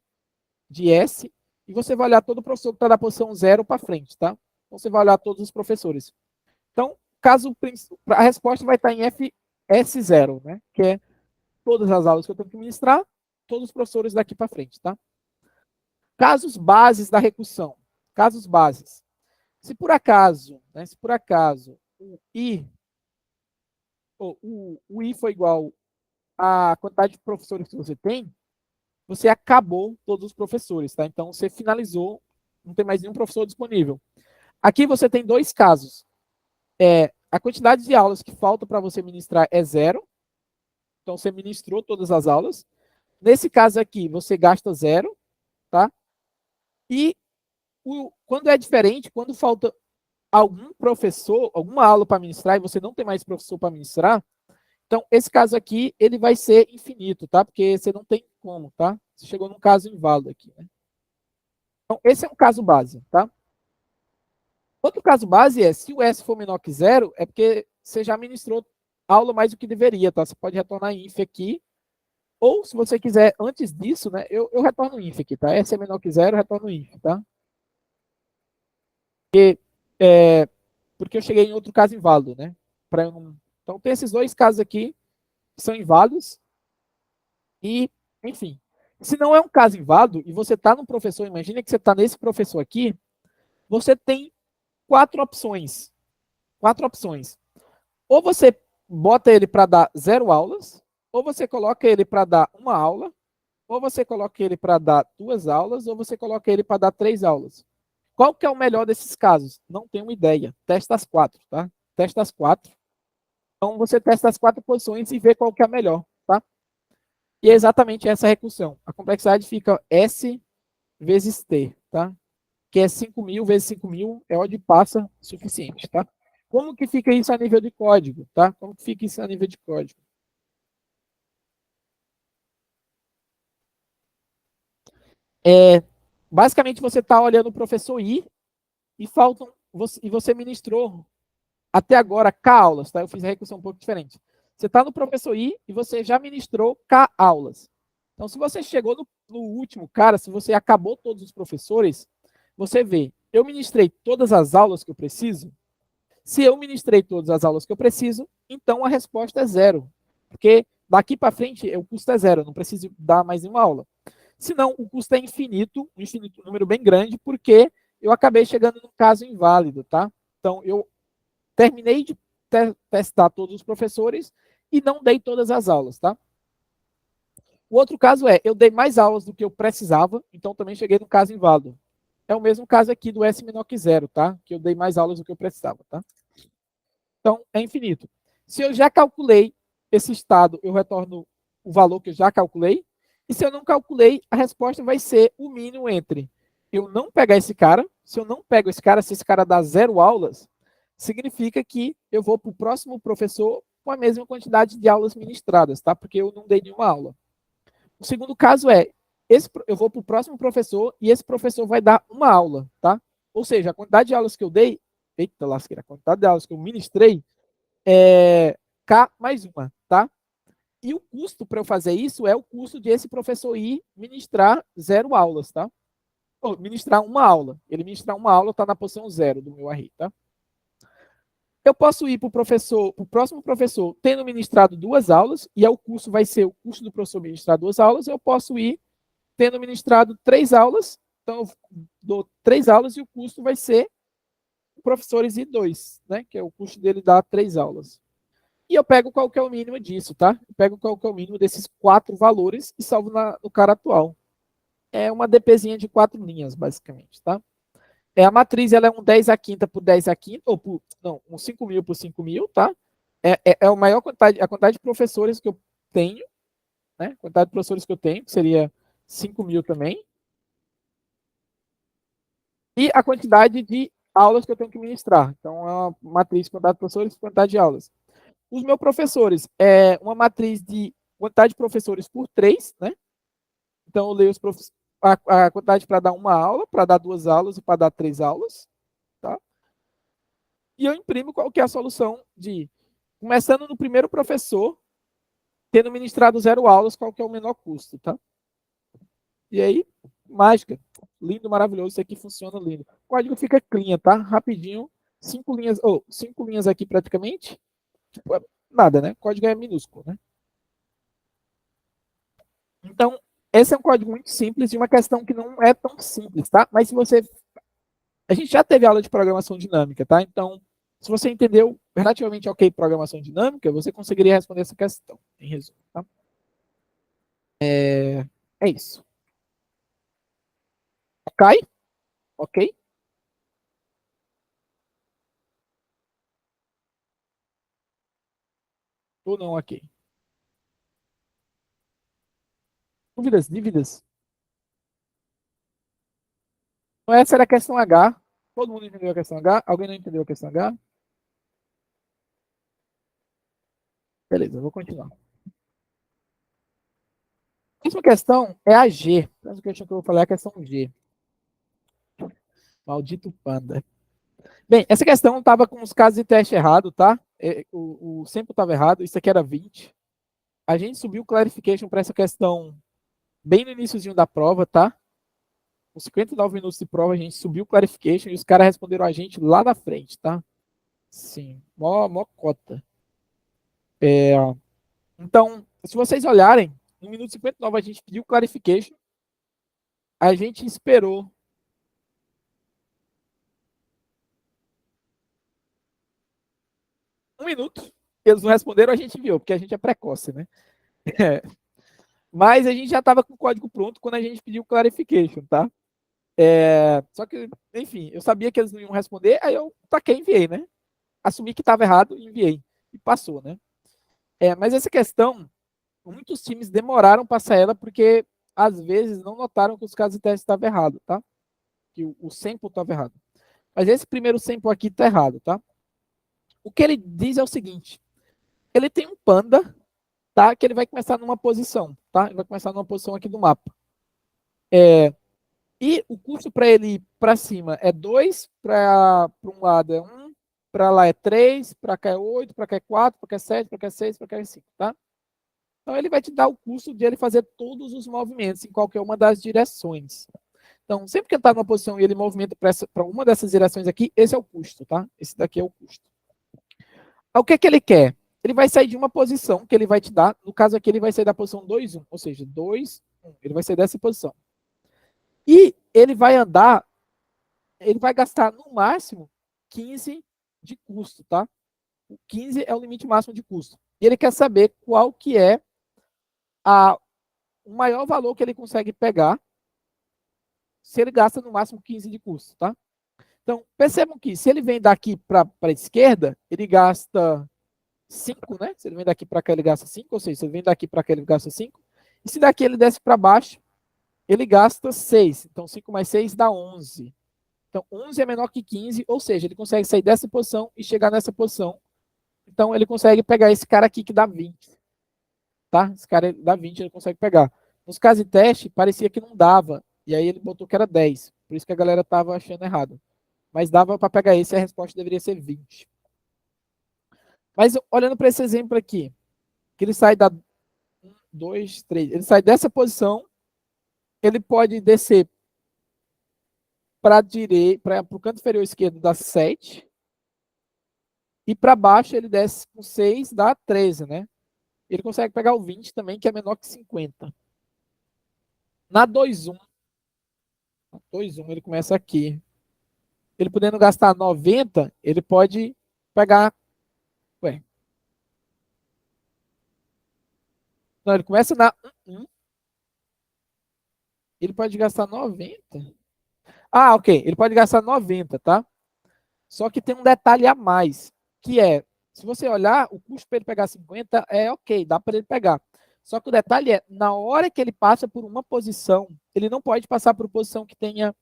de S, e você vai olhar todo o professor que está da posição 0 para frente, tá? Então você vai olhar todos os professores. Então, a resposta vai estar em FS0, né? Que é todas as aulas que eu tenho que ministrar, todos os professores daqui para frente, tá? Casos bases da recursão. Casos bases. Se por acaso o I foi igual à quantidade de professores que você tem, você acabou todos os professores, tá? Então você finalizou, não tem mais nenhum professor disponível. Aqui você tem 2 casos. A quantidade de aulas que falta para você ministrar é 0. Então você ministrou todas as aulas. Nesse caso aqui, você gasta 0, tá? E quando é diferente, quando falta algum professor, alguma aula para ministrar e você não tem mais professor para ministrar, então esse caso aqui, ele vai ser infinito, tá? Porque você não tem como, tá? Você chegou num caso inválido aqui, né? Então, esse é um caso base, tá? Outro caso base é, se o S for menor que 0, é porque você já ministrou aula mais do que deveria, tá? Você pode retornar inf aqui, ou se você quiser, antes disso, né, eu retorno inf aqui, tá? S é menor que 0, eu retorno inf, tá? Porque eu cheguei em outro caso inválido, né? Então tem esses dois casos aqui que são inválidos e, enfim, se não é um caso inválido e você está no professor, imagina que você está nesse professor aqui, você tem quatro opções. Ou você bota ele para dar 0 aulas, ou você coloca ele para dar uma aula, ou você coloca ele para dar 2 aulas, ou você coloca ele para dar 3 aulas. Qual que é o melhor desses casos? Não tenho ideia. Testa as 4, tá? Testa as 4. Então, você testa as 4 posições e vê qual que é a melhor, tá? E é exatamente essa recursão. A complexidade fica S vezes T, tá? Que é 5.000 vezes 5.000 é onde passa suficiente, tá? Como que fica isso a nível de código, tá? Como que fica isso a nível de código? Basicamente, você está olhando o professor I e você ministrou até agora K aulas, tá? Eu fiz a recursão um pouco diferente. Você está no professor I e você já ministrou K aulas. Então, se você chegou no último cara, se você acabou todos os professores, você vê, eu ministrei todas as aulas que eu preciso? Se eu ministrei todas as aulas que eu preciso, então a resposta é 0. Porque daqui para frente o custo é 0, eu não preciso dar mais nenhuma aula. Senão, o custo é infinito, um número bem grande, porque eu acabei chegando num caso inválido, tá? Então, eu terminei de testar todos os professores e não dei todas as aulas, tá? O outro caso é, eu dei mais aulas do que eu precisava, então também cheguei no caso inválido. É o mesmo caso aqui do S menor que 0, tá? Que eu dei mais aulas do que eu precisava, tá? Então, é infinito. Se eu já calculei esse estado, eu retorno o valor que eu já calculei. E se eu não calculei, a resposta vai ser o mínimo entre eu não pegar esse cara. Se eu não pego esse cara, se esse cara dá 0 aulas, significa que eu vou para o próximo professor com a mesma quantidade de aulas ministradas, tá? Porque eu não dei nenhuma aula. O segundo caso é, eu vou para o próximo professor e esse professor vai dar uma aula, tá? Ou seja, a quantidade de aulas que eu dei, eita lasqueira, a quantidade de aulas que eu ministrei é K mais uma, tá? E o custo para eu fazer isso é o custo de esse professor ir ministrar 0 aulas, tá? Ou ministrar uma aula. Ele ministrar uma aula está na posição 0 do meu array, tá? Eu posso ir para o próximo professor tendo ministrado 2 aulas, e o custo vai ser o custo do professor ministrar 2 aulas. Eu posso ir tendo ministrado 3 aulas, então eu dou 3 aulas e o custo vai ser professores e 2, né? Que é o custo dele dar 3 aulas. E eu pego qual que é o mínimo disso, tá? Eu pego qual que é o mínimo desses 4 valores e salvo no cara atual. É uma DPzinha de 4 linhas, basicamente, tá? A matriz ela é um 10 à quinta por 10 à quinta, ou um 5.000 por 5.000, tá? É a maior quantidade, a quantidade de professores que eu tenho, né? A quantidade de professores que eu tenho, que seria 5.000 também. E a quantidade de aulas que eu tenho que ministrar. Então, é uma matriz de quantidade de professores e quantidade de aulas. Os meus professores é uma matriz de quantidade de professores por 3, né? Então, eu leio a quantidade para dar uma aula, para dar 2 aulas e para dar 3 aulas, tá? E eu imprimo qual que é a solução de, começando no primeiro professor, tendo ministrado 0 aulas, qual que é o menor custo, tá? E aí, mágica. Lindo, maravilhoso. Isso aqui funciona lindo. O código fica clean, tá? Rapidinho. 5 linhas, 5 linhas aqui praticamente. Tipo, nada, né? O código é minúsculo, né? Então, esse é um código muito simples e uma questão que não é tão simples, tá? Mas se você... A gente já teve aula de programação dinâmica, tá? Então, se você entendeu relativamente ok programação dinâmica, você conseguiria responder essa questão, em resumo, tá? É isso. Ok? Ok? Ou não ok? Dúvidas? Dívidas? Então, essa era a questão H. Todo mundo entendeu a questão H? Alguém não entendeu a questão H? Beleza, eu vou continuar. A próxima questão é a G. A próxima questão que eu vou falar é a questão G. Maldito panda. Bem, essa questão estava com os casos de teste errado, tá? o sample estava errado, isso aqui era 20. A gente subiu o clarification para essa questão bem no iniciozinho da prova, tá? Com 59 minutos de prova, a gente subiu o clarification e os caras responderam a gente lá na frente, tá? Sim, mó cota. Então, se vocês olharem, no minuto 59 a gente pediu clarification, a gente esperou 1 minuto, eles não responderam, a gente enviou, porque a gente é precoce, né? Mas a gente já estava com o código pronto quando a gente pediu clarification, tá? Só que, enfim, eu sabia que eles não iam responder, aí eu taquei e enviei, né? Assumi que estava errado e enviei. E passou, né? Mas essa questão, muitos times demoraram passar ela porque, às vezes, não notaram que os casos de teste estavam errados, tá? Que o sample estava errado. Mas esse primeiro sample aqui está errado, tá? O que ele diz é o seguinte. Ele tem um panda, tá? Que ele vai começar numa posição, tá? Ele vai começar numa posição aqui do mapa. E o custo para ele ir para cima é 2, para um lado é 1, para lá é 3, para cá é 8, para cá é 4, para cá é 7, para cá é 6, para cá é 5, tá? Então ele vai te dar o custo de ele fazer todos os movimentos em qualquer uma das direções. Então, sempre que ele está numa posição e ele movimenta para uma dessas direções aqui, esse é o custo, tá? Esse daqui é o custo. O que ele quer? Ele vai sair de uma posição que ele vai te dar, no caso aqui ele vai sair da posição 2, 1, ou seja, 2, 1, ele vai sair dessa posição. E ele vai andar, ele vai gastar no máximo 15 de custo, tá? O 15 é o limite máximo de custo. E ele quer saber qual que é o maior valor que ele consegue pegar se ele gasta no máximo 15 de custo, tá? Então, percebam que se ele vem daqui para a esquerda, ele gasta 5, né? Se ele vem daqui para cá, ele gasta 5, ou seja, se ele vem daqui para cá, ele gasta 5. E se daqui ele desce para baixo, ele gasta 6. Então, 5 mais 6 dá 11. Então, 11 é menor que 15, ou seja, ele consegue sair dessa posição e chegar nessa posição. Então, ele consegue pegar esse cara aqui que dá 20. Tá? Esse cara dá 20, ele consegue pegar. Nos casos de teste, parecia que não dava. E aí ele botou que era 10. Por isso que a galera estava achando errado. Mas dava para pegar esse e a resposta deveria ser 20. Mas olhando para esse exemplo aqui, que ele sai da 1, 2, 3, ele sai dessa posição, ele pode descer para o canto inferior esquerdo dá 7. E para baixo ele desce com 6, dá 13, né? Ele consegue pegar o 20 também, que é menor que 50. Na 2-1, ele começa aqui. Ele podendo gastar 90, ele pode pegar... Ué. Não, ele começa na 1-1. Ele pode gastar 90. Ah, ok. Ele pode gastar 90, tá? Só que tem um detalhe a mais, que é, se você olhar, o custo para ele pegar 50 é ok, dá para ele pegar. Só que o detalhe é, na hora que ele passa por uma posição, ele não pode passar por posição que tenha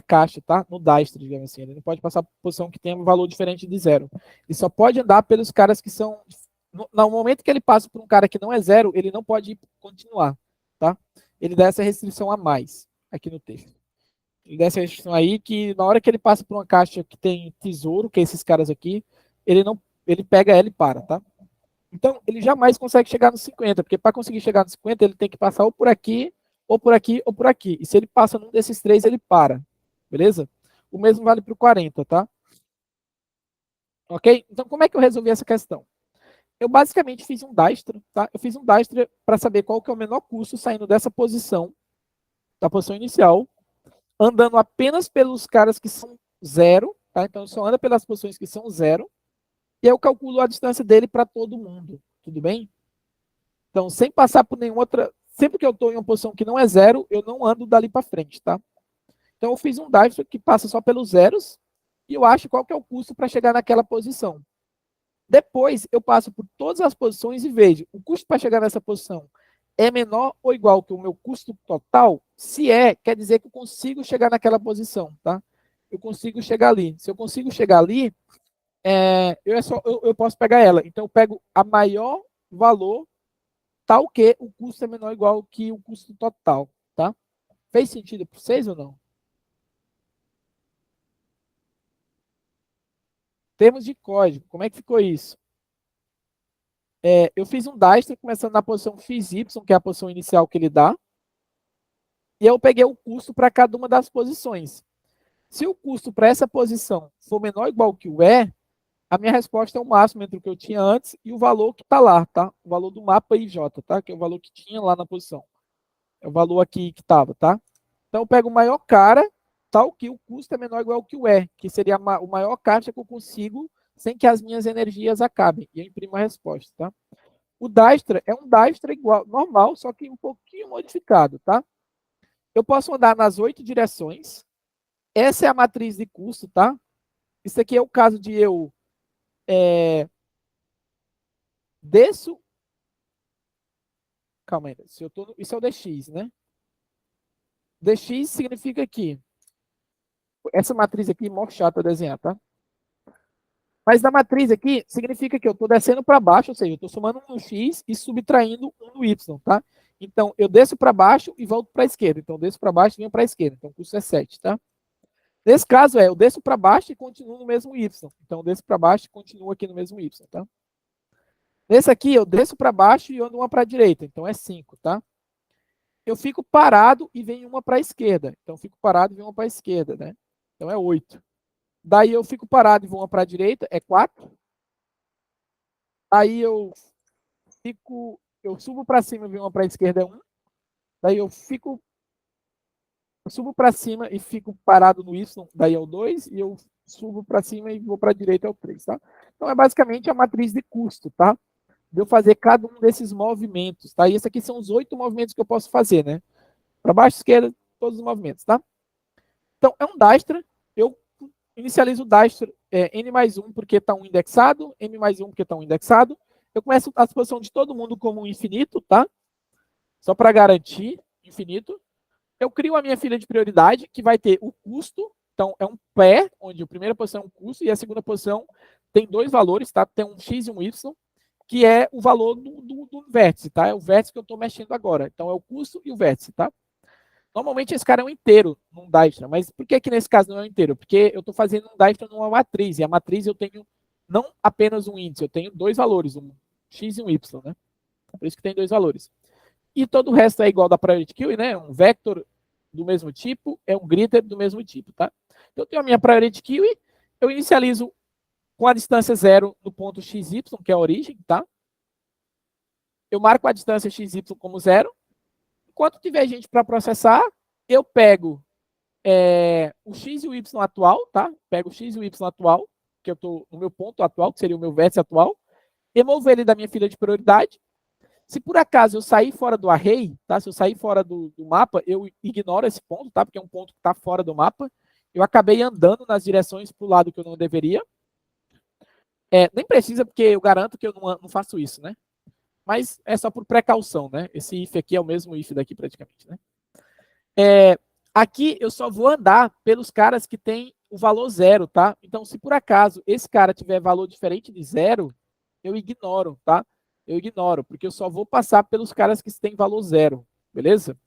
caixa, tá? No Dijkstra, digamos assim. Ele não pode passar por posição que tenha um valor diferente de 0. Ele só pode andar pelos caras que são... No momento que ele passa por um cara que não é 0, ele não pode continuar, tá? Ele dá essa restrição a mais aqui no texto. Ele dá essa restrição aí que na hora que ele passa por uma caixa que tem tesouro, que é esses caras aqui, ele pega ela e para, tá? Então, ele jamais consegue chegar no 50, porque para conseguir chegar no 50, ele tem que passar ou por aqui, ou por aqui, ou por aqui. E se ele passa num desses três, ele para. Beleza? O mesmo vale para o 40, tá? Ok? Então, como é que eu resolvi essa questão? Eu basicamente fiz um Dijkstra, tá? Eu fiz um Dijkstra para saber qual que é o menor custo saindo dessa posição, da posição inicial, andando apenas pelos caras que são 0, tá? Então, só anda pelas posições que são 0, e eu calculo a distância dele para todo mundo, tudo bem? Então, sem passar por nenhuma outra... Sempre que eu estou em uma posição que não é 0, eu não ando dali para frente, tá? Então, eu fiz um Dijkstra que passa só pelos zeros, e eu acho qual que é o custo para chegar naquela posição. Depois, eu passo por todas as posições e vejo, o custo para chegar nessa posição é menor ou igual que o meu custo total? Se é, quer dizer que eu consigo chegar naquela posição, tá? Eu consigo chegar ali. Se eu consigo chegar ali, eu posso pegar ela. Então, eu pego a maior valor, tal que o custo é menor ou igual que o custo total, tá? Fez sentido para vocês ou não? Termos de código, como é que ficou isso? Eu fiz um Dijkstra começando na posição XY, que é a posição inicial que ele dá, e eu peguei o custo para cada uma das posições. Se o custo para essa posição for menor ou igual que o E, a minha resposta é o máximo entre o que eu tinha antes e o valor que está lá, tá? O valor do mapa IJ, tá? Que é o valor que tinha lá na posição. É o valor aqui que estava, tá? Então eu pego o maior cara, tal que o custo é menor ou igual que o E, que seria o maior caixa que eu consigo sem que as minhas energias acabem. E eu imprimo a resposta, tá? O Dijkstra é um Dijkstra igual, normal, só que um pouquinho modificado, tá? Eu posso andar nas 8 direções. Essa é a matriz de custo, tá? Isso aqui é o caso de eu desço. Calma aí. Se eu tô, isso é o dx, né? Dx significa que essa matriz aqui é mó chata desenhar, tá? Mas na matriz aqui significa que eu estou descendo para baixo, ou seja, eu estou somando um no x e subtraindo um no y, tá? Então eu desço para baixo e volto para a esquerda. Então eu desço para baixo e venho para a esquerda. Então o custo é 7, tá? Nesse caso eu desço para baixo e continuo no mesmo y. Então eu desço para baixo e continuo aqui no mesmo y, tá? Nesse aqui eu desço para baixo e ando uma para a direita. Então é 5, tá? Eu fico parado e venho uma para a esquerda. Então eu fico parado e venho uma para a esquerda, né? Então é 8. Daí eu fico parado e vou uma para a direita, é 4. Aí eu subo para cima e venho uma para a esquerda, é 1. Daí eu subo para cima e fico parado no Y, daí é o 2. E eu subo para cima e vou para a direita, é o 3, tá? Então é basicamente a matriz de custo, tá? De eu fazer cada um desses movimentos, tá? E esses aqui são os 8 movimentos que eu posso fazer, né? Para baixo, esquerda, todos os movimentos, tá? Então, é um Dijkstra. Eu inicializo o Dijkstra N mais 1 porque está um indexado, M mais 1 porque está um indexado. Eu começo a disposição de todo mundo como infinito, tá? Só para garantir infinito. Eu crio a minha fila de prioridade, que vai ter o custo. Então, é um pé, onde a primeira posição é um custo e a segunda posição tem 2 valores, tá? Tem um X e um Y, que é o valor do vértice, tá? É o vértice que eu estou mexendo agora. Então, é o custo e o vértice, tá? Normalmente esse cara é um inteiro num Dijkstra, mas por que nesse caso não é um inteiro? Porque eu estou fazendo um Dijkstra numa matriz, e a matriz eu tenho não apenas um índice, eu tenho 2 valores, um X e um Y, né? Por isso que tem 2 valores. E todo o resto é igual da Priority Queue, né? Um vector do mesmo tipo, é um gritter do mesmo tipo, tá? Então eu tenho a minha Priority Queue, eu inicializo com a distância 0 no ponto XY, que é a origem, tá? Eu marco a distância XY como 0. Enquanto tiver gente para processar, eu pego o X e o Y atual, tá? Pego o X e o Y atual, que eu estou no meu ponto atual, que seria o meu vértice atual, removo ele da minha fila de prioridade. Se por acaso eu sair fora do array, tá? Se eu sair fora do mapa, eu ignoro esse ponto, tá? Porque é um ponto que está fora do mapa. Eu acabei andando nas direções para o lado que eu não deveria. Nem precisa, porque eu garanto que eu não faço isso, né? Mas é só por precaução, né? Esse if aqui é o mesmo if daqui praticamente, né? Aqui eu só vou andar pelos caras que tem o valor 0, tá? Então, se por acaso esse cara tiver valor diferente de 0, eu ignoro, tá? Eu ignoro, porque eu só vou passar pelos caras que têm valor 0, beleza?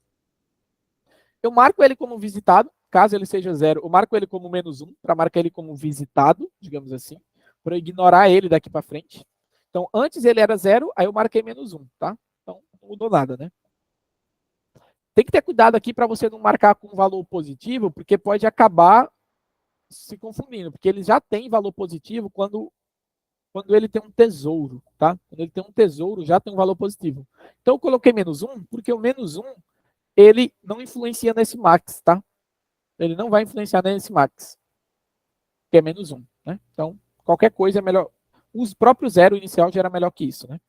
Eu marco ele como visitado, caso ele seja 0, eu marco ele como -1, para marcar ele como visitado, digamos assim, para ignorar ele daqui para frente. Então, antes ele era 0, aí eu marquei -1, tá? Então, não mudou nada, né? Tem que ter cuidado aqui para você não marcar com valor positivo, porque pode acabar se confundindo, porque ele já tem valor positivo quando ele tem um tesouro, tá? Quando ele tem um tesouro, já tem um valor positivo. Então, eu coloquei -1, porque o -1, ele não influencia nesse max, tá? Ele não vai influenciar nesse max, que é -1, né? Então, qualquer coisa é melhor. Os próprios 0 inicial já era melhor que isso, né?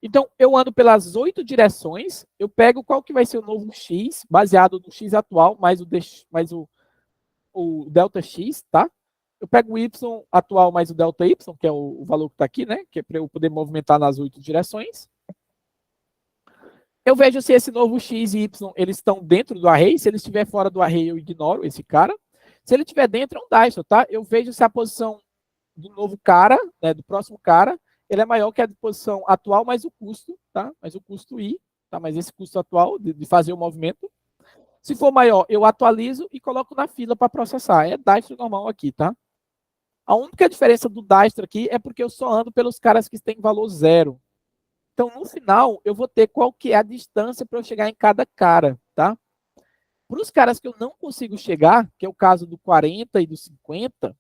Então, eu ando pelas 8 direções, eu pego qual que vai ser o novo x, baseado no x atual, mais o delta x, tá? Eu pego o y atual mais o delta y, que é o valor que está aqui, né? Que é para eu poder movimentar nas 8 direções. Eu vejo se esse novo x e y eles estão dentro do array. Se ele estiver fora do array, eu ignoro esse cara. Se ele estiver dentro, é um Dijkstra, tá? Eu vejo se a posição do novo cara, né, do próximo cara, ele é maior que a posição atual mais o custo, tá? Mais o custo i, tá? Mas esse custo atual de fazer o movimento. Se for maior, eu atualizo e coloco na fila para processar. É Dijkstra normal aqui, tá? A única diferença do Dijkstra aqui é porque eu só ando pelos caras que têm valor 0. Então, no final, eu vou ter qual que é a distância para eu chegar em cada cara, tá? Para os caras que eu não consigo chegar, que é o caso do 40 e do 50,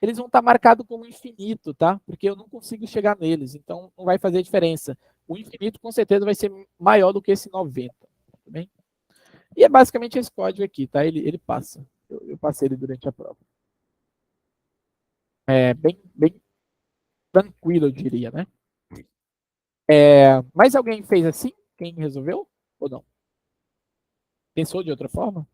eles vão estar marcados como infinito, tá? Porque eu não consigo chegar neles, então não vai fazer diferença. O infinito, com certeza, vai ser maior do que esse 90, tá bem? E é basicamente esse código aqui, tá? Ele passa. Eu passei ele durante a prova. É bem tranquilo, eu diria, né? Mas alguém fez assim? Quem resolveu? Ou não? Pensou de outra forma?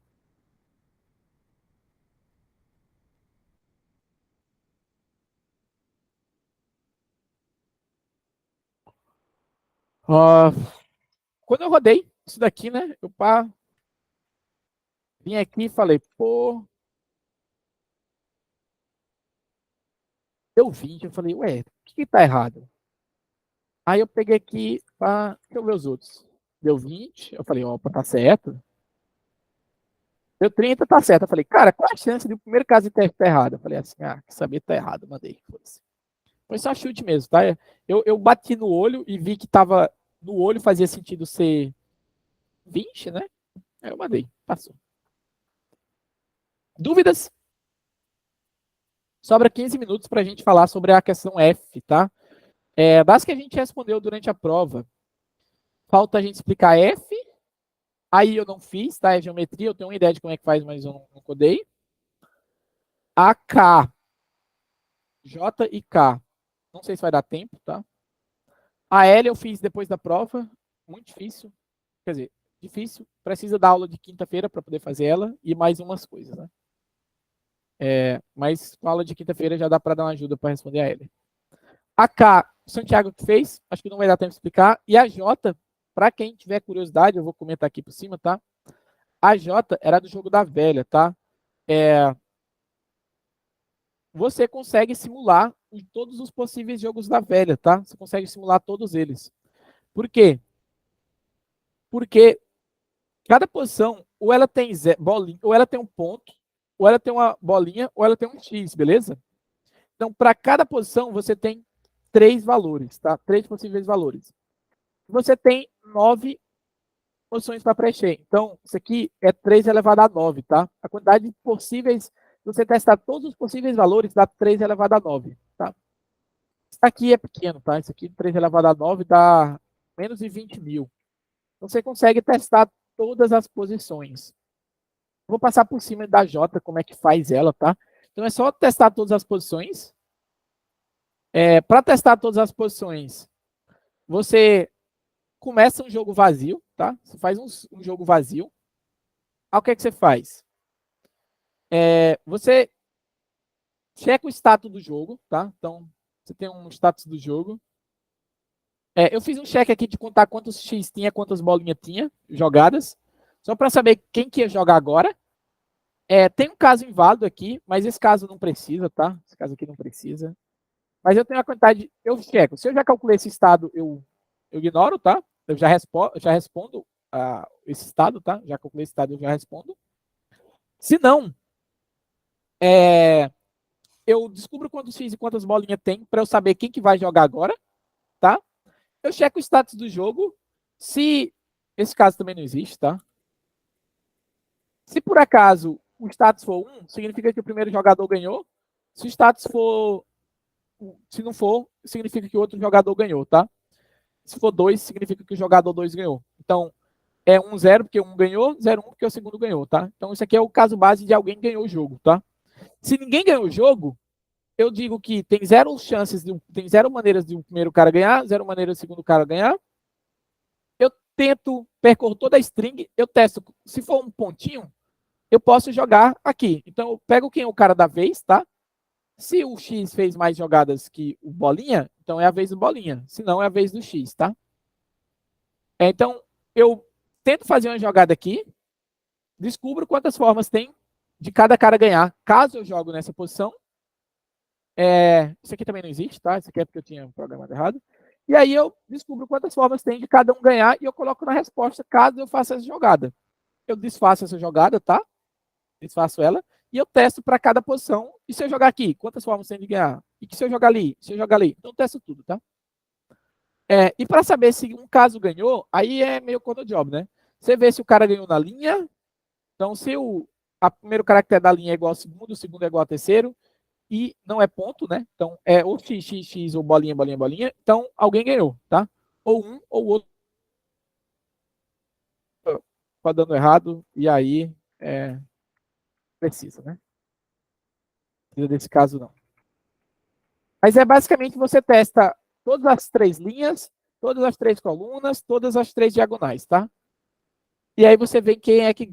Quando eu rodei isso daqui, né? Eu vim aqui e falei, pô. Deu 20. Eu falei, ué, o que tá errado? Aí eu peguei aqui, deixa eu ver os outros. Deu 20. Eu falei, opa, tá certo. Deu 30, tá certo. Eu falei, cara, qual a chance de o primeiro caso de teste estar errado? Eu falei assim, quer saber, tá errado, mandei. Foi só chute mesmo, tá? Eu bati no olho e vi que tava no olho, fazia sentido ser 20, né? Aí eu mandei, passou. Dúvidas? Sobra 15 minutos para a gente falar sobre a questão F, tá? Das que a gente respondeu durante a prova, falta a gente explicar F, aí eu não fiz, tá? É geometria, eu tenho uma ideia de como é que faz, mas eu não codei. A K, J e K, não sei se vai dar tempo, tá? A L eu fiz depois da prova, muito difícil, quer dizer, difícil, precisa da aula de quinta-feira para poder fazer ela e mais umas coisas, né? Mas com a aula de quinta-feira já dá para dar uma ajuda para responder a L. A K, o Santiago que fez, acho que não vai dar tempo de explicar. E a J, para quem tiver curiosidade, eu vou comentar aqui por cima, tá? A J era do jogo da velha, tá? Você consegue simular todos os possíveis jogos da velha, tá? Você consegue simular todos eles. Por quê? Porque cada posição, ou ela tem bolinha, ou ela tem um ponto, ou ela tem uma bolinha, ou ela tem um X, beleza? Então, para cada posição, você tem 3 valores, tá? 3 possíveis valores. Você tem 9 posições para preencher. Então, isso aqui é 3 elevado a 9, tá? A quantidade de possíveis, se você testar todos os possíveis valores, dá 3 elevado a 9, tá? Isso aqui é pequeno, tá? Isso aqui, 3 elevado a 9, dá menos de 20 mil. Então, você consegue testar todas as posições. Vou passar por cima da J, como é que faz ela, tá? Então, é só testar todas as posições. Para testar todas as posições, você começa um jogo vazio, tá? Você faz um jogo vazio. Aí o que é que você faz? Você checa o status do jogo, tá? Então, você tem um status do jogo. Eu fiz um check aqui de contar quantos X tinha, quantas bolinhas tinha jogadas, só para saber quem que ia jogar agora. Tem um caso inválido aqui, mas esse caso não precisa, tá? Esse caso aqui não precisa. Mas eu tenho a quantidade, eu checo. Se eu já calculei esse estado, eu ignoro, tá? Eu já respondo esse estado, tá? Já calculei esse estado, eu já respondo. Se não, eu descubro quantos X e quantas bolinhas tem para eu saber quem que vai jogar agora, tá? Eu checo o status do jogo. Se esse caso também não existe, tá? Se por acaso o status for 1, significa que o primeiro jogador ganhou. Se o status for, se não for, significa que o outro jogador ganhou, tá? Se for 2, significa que o jogador 2 ganhou. Então, é 1-0 porque um ganhou, 0-1 porque o segundo ganhou, tá? Então, isso aqui é o caso base de alguém ganhou o jogo, tá? Se ninguém ganhou o jogo, eu digo que tem 0 chances, tem 0 maneiras de o primeiro cara ganhar, 0 maneiras do segundo cara ganhar. Eu tento, percorro toda a string, eu testo. Se for um pontinho, eu posso jogar aqui. Então, eu pego quem é o cara da vez, tá? Se o X fez mais jogadas que o Bolinha, então é a vez do Bolinha. Se não, é a vez do X, tá? Então, eu tento fazer uma jogada aqui, descubro quantas formas tem de cada cara ganhar. Caso eu jogo nessa posição, isso aqui também não existe, tá? Isso aqui é porque eu tinha programado errado. E aí eu descubro quantas formas tem de cada um ganhar e eu coloco na resposta caso eu faça essa jogada. Eu desfaço essa jogada, tá? Desfaço ela. e eu testo para cada posição. E se eu jogar aqui, quantas formas tem de ganhar? E se eu jogar ali? Se eu jogar ali? Então eu testo tudo, tá? E para saber se um caso ganhou, aí é meio conta job, né? Você vê se o cara ganhou na linha. Então, se o primeiro caractere da linha é igual ao segundo, o segundo é igual ao terceiro, e não é ponto, né? Então, é ou x, x, x, ou bolinha, bolinha, bolinha. Então, alguém ganhou, tá? Ou um, ou o outro tá dando errado, e aí precisa, né? Precisa desse caso, não. Mas basicamente você testa todas as 3 linhas, todas as 3 colunas, todas as 3 diagonais, tá? E aí você vê quem é que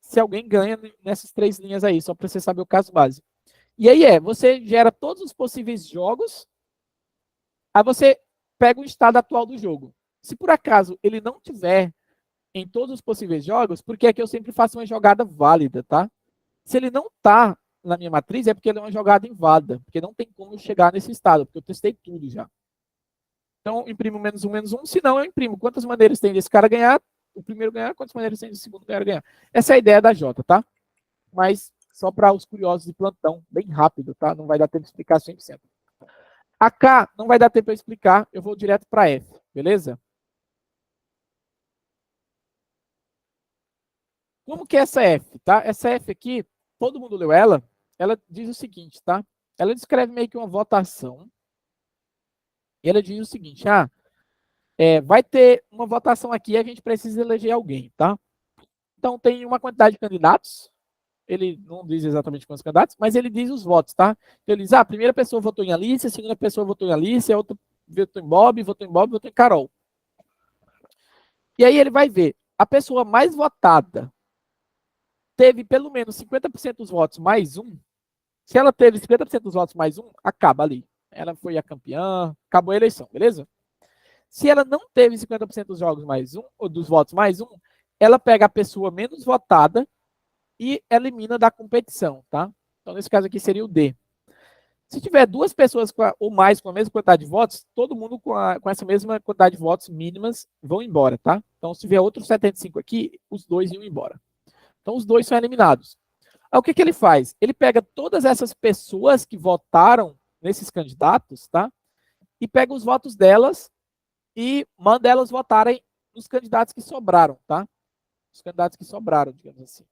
se alguém ganha nessas 3 linhas aí, só para você saber o caso básico. E aí você gera todos os possíveis jogos, aí você pega o estado atual do jogo. Se por acaso ele não tiver em todos os possíveis jogos, porque é que eu sempre faço uma jogada válida, tá? Se ele não tá na minha matriz, é porque ele é uma jogada inválida, porque não tem como eu chegar nesse estado, porque eu testei tudo já. Então, eu imprimo menos um, se não, eu imprimo quantas maneiras tem desse cara ganhar, o primeiro ganhar, quantas maneiras tem do segundo cara ganhar. Essa é a ideia da Jota, tá? Mas só para os curiosos de plantão, bem rápido, tá? Não vai dar tempo de explicar 100%. A K não vai dar tempo para explicar, eu vou direto para F, beleza? Como que é essa F, tá? Essa F aqui, todo mundo leu ela, ela diz o seguinte, tá? Ela descreve meio que uma votação, e ela diz o seguinte, vai ter uma votação aqui e a gente precisa eleger alguém, tá? Então tem uma quantidade de candidatos, ele não diz exatamente quantos candidatos, mas ele diz os votos, tá? Então ele diz, a primeira pessoa votou em Alice, a segunda pessoa votou em Alice, a outra votou em Bob, votou em Bob, votou em Carol. E aí ele vai ver, a pessoa mais votada teve pelo menos 50% dos votos mais um. Se ela teve 50% dos votos mais um, acaba ali. Ela foi a campeã, acabou a eleição, beleza? Se ela não teve 50% dos jogos mais um, ou dos votos mais um, ela pega a pessoa menos votada e elimina da competição, tá? Então, nesse caso aqui seria o D. Se tiver duas pessoas ou mais com a mesma quantidade de votos, todo mundo com essa mesma quantidade de votos mínimas vão embora, tá? Então, se tiver outros 75 aqui, os dois iam embora. Então, os dois são eliminados. Aí, o que ele faz? Ele pega todas essas pessoas que votaram nesses candidatos, tá? E pega os votos delas e manda elas votarem nos candidatos que sobraram, tá? Os candidatos que sobraram, digamos assim.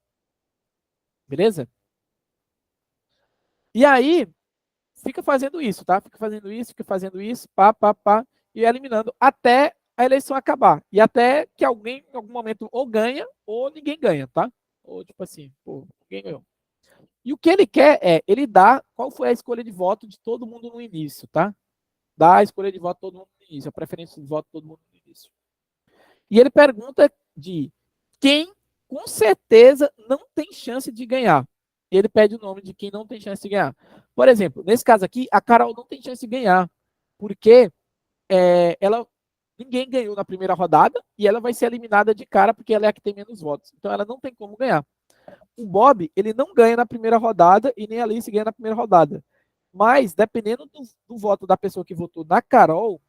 Beleza? E aí, fica fazendo isso, tá? Fica fazendo isso, pá, e eliminando até a eleição acabar. E até que alguém, em algum momento, ou ganha, ou ninguém ganha, tá? Ou tipo assim, pô, ninguém ganhou. E o que ele quer ele dá qual foi a escolha de voto de todo mundo no início, tá? Dá a escolha de voto de todo mundo no início, a preferência de voto de todo mundo no início. E ele pergunta de quem, com certeza, não tem chance de ganhar. E ele pede o nome de quem não tem chance de ganhar. Por exemplo, nesse caso aqui, a Carol não tem chance de ganhar, porque ninguém ganhou na primeira rodada e ela vai ser eliminada de cara porque ela é a que tem menos votos. Então ela não tem como ganhar. O Bob, ele não ganha na primeira rodada e nem a Alice ganha na primeira rodada. Mas, dependendo do voto da pessoa que votou na Carol,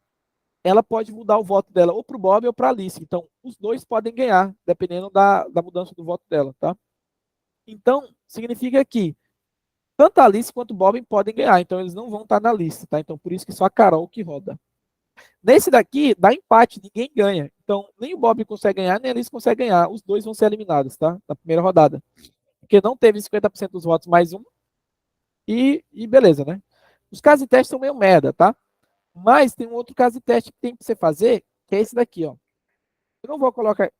ela pode mudar o voto dela ou para o Bob ou para a Alice. Então, os dois podem ganhar, dependendo da mudança do voto dela, tá? Então, significa que tanto a Alice quanto o Bob podem ganhar. Então, eles não vão estar na lista, tá? Então, por isso que só a Carol que roda. Nesse daqui, dá empate, ninguém ganha. Então, nem o Bob consegue ganhar, nem a Alice consegue ganhar. Os dois vão ser eliminados, tá? Na primeira rodada. Porque não teve 50% dos votos mais um. E beleza, né? Os casos de teste são meio merda, tá? Mas tem um outro caso de teste que tem que você fazer, que é esse daqui, ó. Eu não vou colocar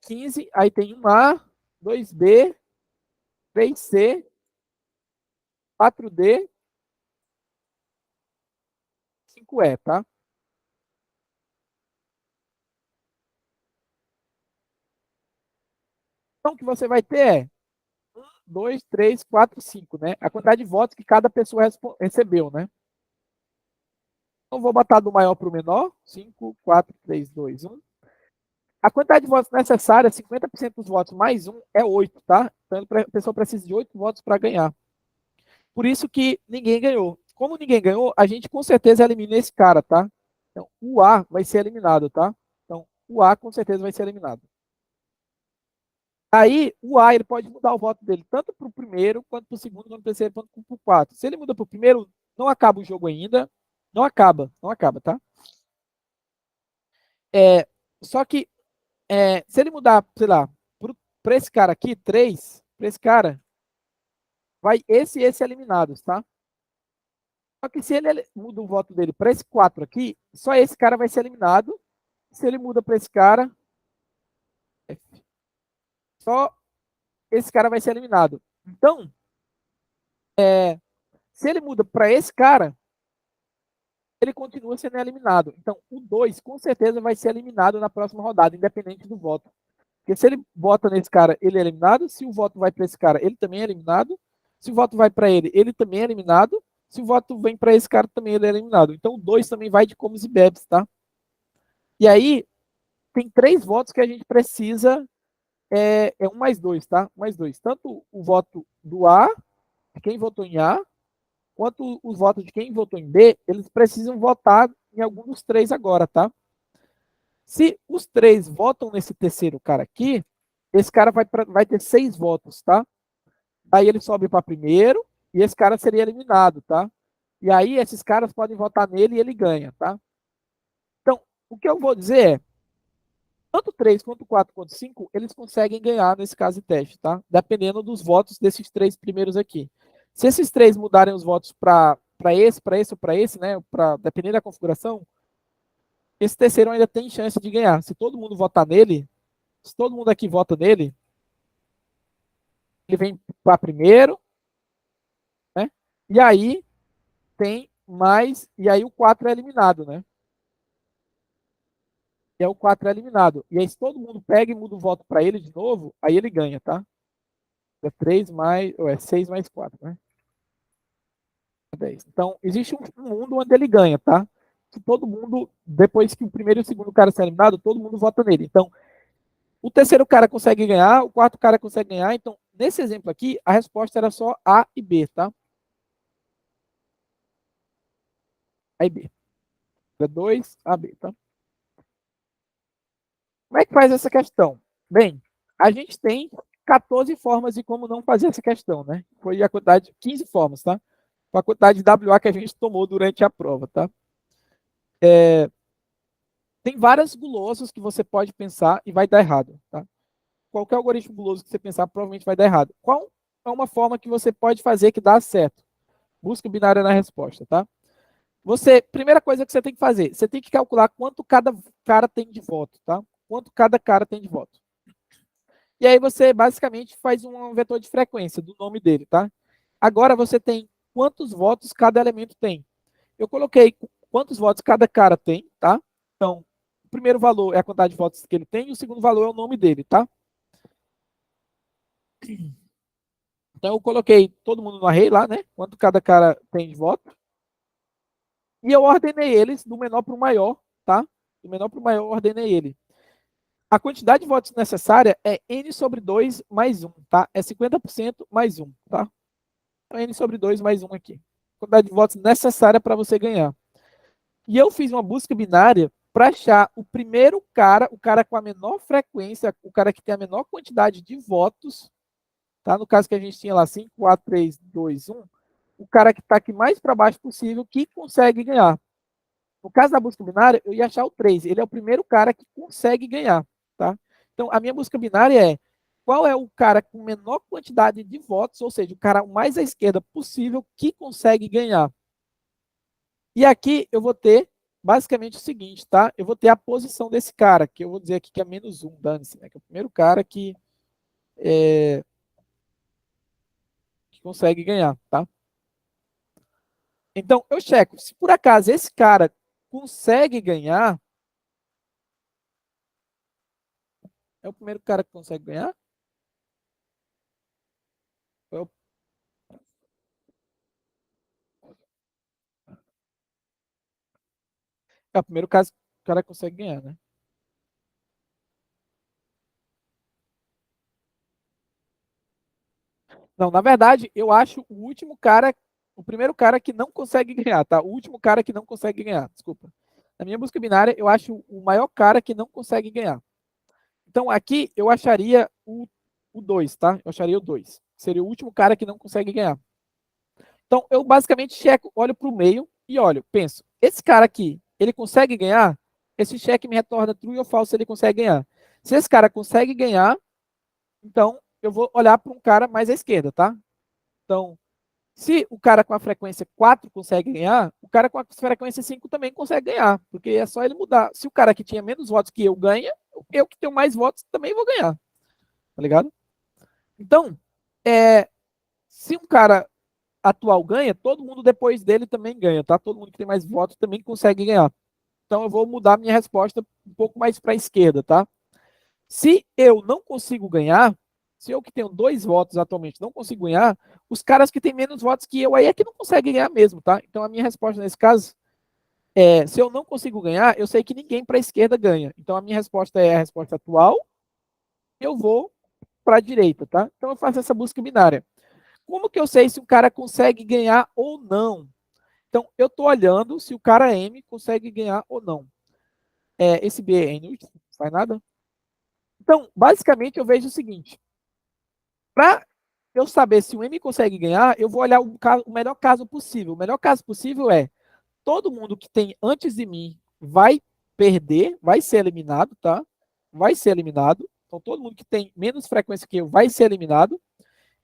15, aí tem 1A, 2B, 3C, 4D, 5E, tá? Então, o que você vai ter 1, 2, 3, 4, 5, né? A quantidade de votos que cada pessoa recebeu, né? Então, vou botar do maior para o menor. 5, 4, 3, 2, 1. A quantidade de votos necessária, 50% dos votos mais um, é 8, tá? Então, a pessoa precisa de 8 votos para ganhar. Por isso que ninguém ganhou. Como ninguém ganhou, a gente com certeza elimina esse cara, tá? Então, o A vai ser eliminado, tá? Então, o A com certeza vai ser eliminado. Aí, o A ele pode mudar o voto dele tanto para o primeiro, quanto para o segundo, quanto para o terceiro, quanto para o quarto. Se ele muda para o primeiro, não acaba o jogo ainda. Não acaba, tá? Só que, se ele mudar, sei lá, para esse cara aqui, 3, para esse cara, vai esse e esse eliminados, tá? Só que se ele muda o voto dele para esse 4 aqui, só esse cara vai ser eliminado. Se ele muda para esse cara, só esse cara vai ser eliminado. Então, se ele muda para esse cara, ele continua sendo eliminado. Então, o 2 com certeza vai ser eliminado na próxima rodada, independente do voto. Porque se ele vota nesse cara, ele é eliminado. Se o voto vai para esse cara, ele também é eliminado. Se o voto vai para ele também é eliminado. Se o voto vem para esse cara, também ele é eliminado. Então, o 2 também vai de comes e bebes, tá? E aí, tem 3 votos que a gente precisa. É 1 mais 2, tá? 1 mais 2. Tanto o voto do A, de quem votou em A, quanto os votos de quem votou em B, eles precisam votar em algum dos 3 agora, tá? Se os 3 votam nesse terceiro cara aqui, esse cara vai ter 6 votos, tá? Aí ele sobe para primeiro e esse cara seria eliminado, tá? E aí esses caras podem votar nele e ele ganha, tá? Então, o que eu vou dizer é, tanto 3 quanto 4 quanto 5, eles conseguem ganhar nesse caso de teste, tá? Dependendo dos votos desses 3 primeiros aqui. Se esses 3 mudarem os votos para esse ou para esse, né? Dependendo da configuração, esse terceiro ainda tem chance de ganhar. Se todo mundo votar nele, se todo mundo aqui vota nele, ele vem para primeiro, né? E aí tem mais, e aí o 4 é eliminado, né? E aí o 4 é eliminado. E aí se todo mundo pega e muda o voto para ele de novo, aí ele ganha, tá? É 3 mais, ou é 6 mais 4, né? 10. Então, existe um mundo onde ele ganha, tá? Que todo mundo, depois que o primeiro e o segundo cara são eliminados, todo mundo vota nele. Então, o terceiro cara consegue ganhar, o quarto cara consegue ganhar. Então, nesse exemplo aqui, a resposta era só A e B, tá? A e B. É 2, A, B, tá? Como é que faz essa questão? Bem, a gente tem 14 formas de como não fazer essa questão, né? Foi a quantidade, 15 formas, tá? Foi a quantidade de WA que a gente tomou durante a prova, tá? Tem várias gulosas que você pode pensar e vai dar errado, tá? Qualquer algoritmo guloso que você pensar provavelmente vai dar errado. Qual é uma forma que você pode fazer que dá certo? Busca binária na resposta, tá? Primeira coisa que você tem que fazer, você tem que calcular quanto cada cara tem de voto, tá? Quanto cada cara tem de voto. E aí você basicamente faz um vetor de frequência do nome dele, tá? Agora você tem quantos votos cada elemento tem. Eu coloquei quantos votos cada cara tem, tá? Então, o primeiro valor é a quantidade de votos que ele tem e o segundo valor é o nome dele, tá? Então eu coloquei todo mundo no array lá, né? Quanto cada cara tem de voto. E eu ordenei eles do menor para o maior, tá? Do menor para o maior eu ordenei ele. A quantidade de votos necessária é n sobre 2 mais 1, tá? É 50% mais 1, tá? Então, n sobre 2 mais 1 aqui. Quantidade de votos necessária para você ganhar. E eu fiz uma busca binária para achar o primeiro cara, o cara com a menor frequência, o cara que tem a menor quantidade de votos, tá? No caso que a gente tinha lá 5, 4, 3, 2, 1, o cara que está aqui mais para baixo possível que consegue ganhar. No caso da busca binária, eu ia achar o 3. Ele é o primeiro cara que consegue ganhar, tá? Então, a minha busca binária é qual é o cara com menor quantidade de votos, ou seja, o cara mais à esquerda possível que consegue ganhar. E aqui eu vou ter basicamente o seguinte, tá? Eu vou ter a posição desse cara, que eu vou dizer aqui que é menos 1, dane-se, né? Que é o primeiro cara que consegue ganhar, tá? Então, eu checo. Se por acaso esse cara consegue ganhar, é o primeiro cara que consegue ganhar? É o, é o primeiro caso que o cara consegue ganhar, né? Não, na verdade, eu acho o último cara, o primeiro cara que não consegue ganhar, tá? O último cara que não consegue ganhar, desculpa. Na minha busca binária, eu acho o maior cara que não consegue ganhar. Então, aqui eu acharia o 2, tá? Eu acharia o 2. Seria o último cara que não consegue ganhar. Então, eu basicamente checo, olho para o meio e olho, penso, esse cara aqui, ele consegue ganhar? Esse cheque me retorna true ou falso se ele consegue ganhar. Se esse cara consegue ganhar, então eu vou olhar para um cara mais à esquerda, tá? Então, se o cara com a frequência 4 consegue ganhar, o cara com a frequência 5 também consegue ganhar, porque é só ele mudar. Se o cara que tinha menos votos que eu ganha, eu que tenho mais votos também vou ganhar. Tá ligado? Então, se um cara atual ganha, todo mundo depois dele também ganha, tá? Todo mundo que tem mais votos também consegue ganhar. Então eu vou mudar minha resposta um pouco mais para a esquerda, tá? Se eu não consigo ganhar, se eu que tenho 2 votos atualmente não consigo ganhar, os caras que têm menos votos que eu aí é que não conseguem ganhar mesmo, tá? Então a minha resposta nesse caso é, se eu não consigo ganhar, eu sei que ninguém para a esquerda ganha. Então a minha resposta é a resposta atual, eu vou para a direita, tá? Então eu faço essa busca binária. Como que eu sei se o cara consegue ganhar ou não? Então, eu estou olhando se o cara M consegue ganhar ou não. Esse B é inútil, não faz nada. Então, basicamente, eu vejo o seguinte. Para eu saber se o M consegue ganhar, eu vou olhar o melhor caso possível. O melhor caso possível é todo mundo que tem antes de mim vai perder, vai ser eliminado, tá? Vai ser eliminado. Então, todo mundo que tem menos frequência que eu vai ser eliminado.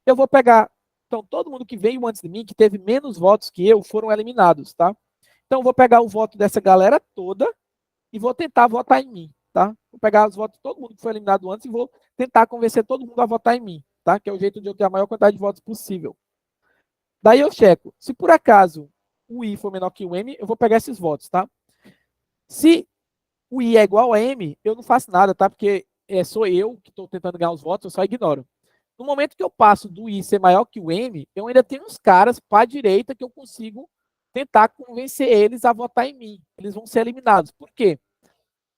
Eu vou pegar. Então, todo mundo que veio antes de mim, que teve menos votos que eu, foram eliminados, tá? Então, eu vou pegar o voto dessa galera toda e vou tentar votar em mim, tá? Vou pegar os votos de todo mundo que foi eliminado antes e vou tentar convencer todo mundo a votar em mim, tá? Que é o jeito de eu ter a maior quantidade de votos possível. Daí eu checo. Se por acaso o I for menor que o M, eu vou pegar esses votos, tá? Se o I é igual a M, eu não faço nada, tá? Porque sou eu que estou tentando ganhar os votos, eu só ignoro. No momento que eu passo do I ser maior que o M, eu ainda tenho uns caras para a direita que eu consigo tentar convencer eles a votar em mim. Eles vão ser eliminados. Por quê?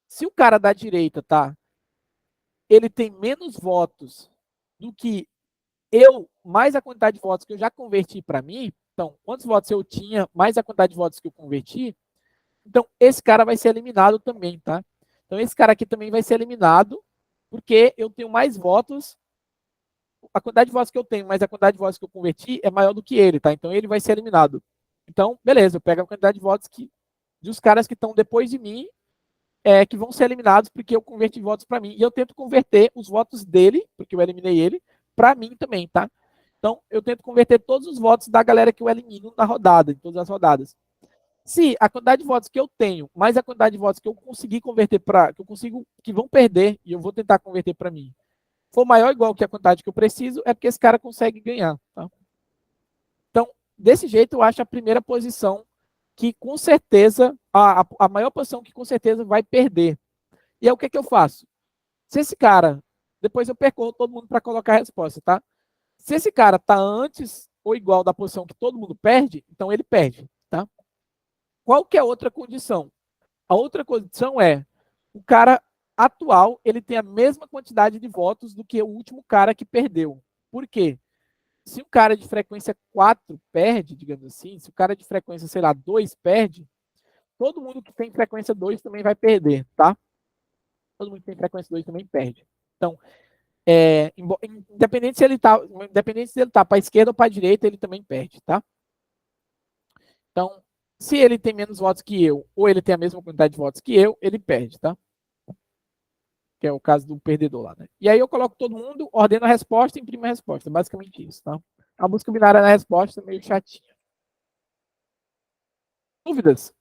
Se o cara da direita, tá? Ele tem menos votos do que eu, mais a quantidade de votos que eu já converti para mim. Então, quantos votos eu tinha, mais a quantidade de votos que eu converti. Então, esse cara vai ser eliminado também, tá? Então, esse cara aqui também vai ser eliminado, porque eu tenho mais votos. A quantidade de votos que eu tenho, mais a quantidade de votos que eu converti é maior do que ele, tá? Então, ele vai ser eliminado. Então, beleza, eu pego a quantidade de votos dos caras que estão depois de mim, que vão ser eliminados porque eu converti votos para mim. E eu tento converter os votos dele, porque eu eliminei ele, para mim também, tá? Então, eu tento converter todos os votos da galera que eu elimino na rodada, em todas as rodadas. Se a quantidade de votos que eu tenho, mais a quantidade de votos que eu consegui converter para, que vão perder, e eu vou tentar converter para mim, for maior ou igual que a quantidade que eu preciso, é porque esse cara consegue ganhar, tá? Então, desse jeito, eu acho a primeira posição que com certeza, a maior posição que com certeza vai perder. E aí o que eu faço? Se esse cara, depois eu percorro todo mundo para colocar a resposta, tá? Se esse cara está antes ou igual da posição que todo mundo perde, então ele perde, tá? Qual que é a outra condição? A outra condição é o cara atual, ele tem a mesma quantidade de votos do que o último cara que perdeu. Por quê? Se o cara de frequência 4 perde, digamos assim, se o cara de frequência, sei lá, 2 perde, todo mundo que tem frequência 2 também vai perder, tá? Todo mundo que tem frequência 2 também perde. Então, independente se ele tá para a esquerda ou para a direita, ele também perde, tá? Então, se ele tem menos votos que eu, ou ele tem a mesma quantidade de votos que eu, ele perde, tá? Que é o caso do perdedor lá, né? E aí eu coloco todo mundo, ordeno a resposta e imprimo a resposta. Basicamente isso, tá? A busca binária na resposta é meio chatinha. Dúvidas?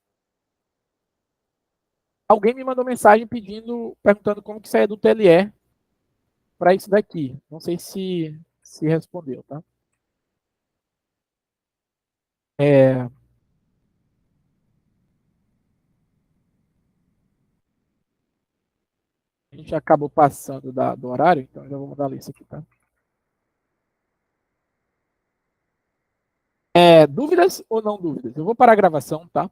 Alguém me mandou mensagem perguntando como que saia do TLE para isso daqui. Não sei se respondeu, tá? A gente acabou passando do horário, então já vou mandar isso aqui, tá? Dúvidas ou não dúvidas? Eu vou parar a gravação, tá?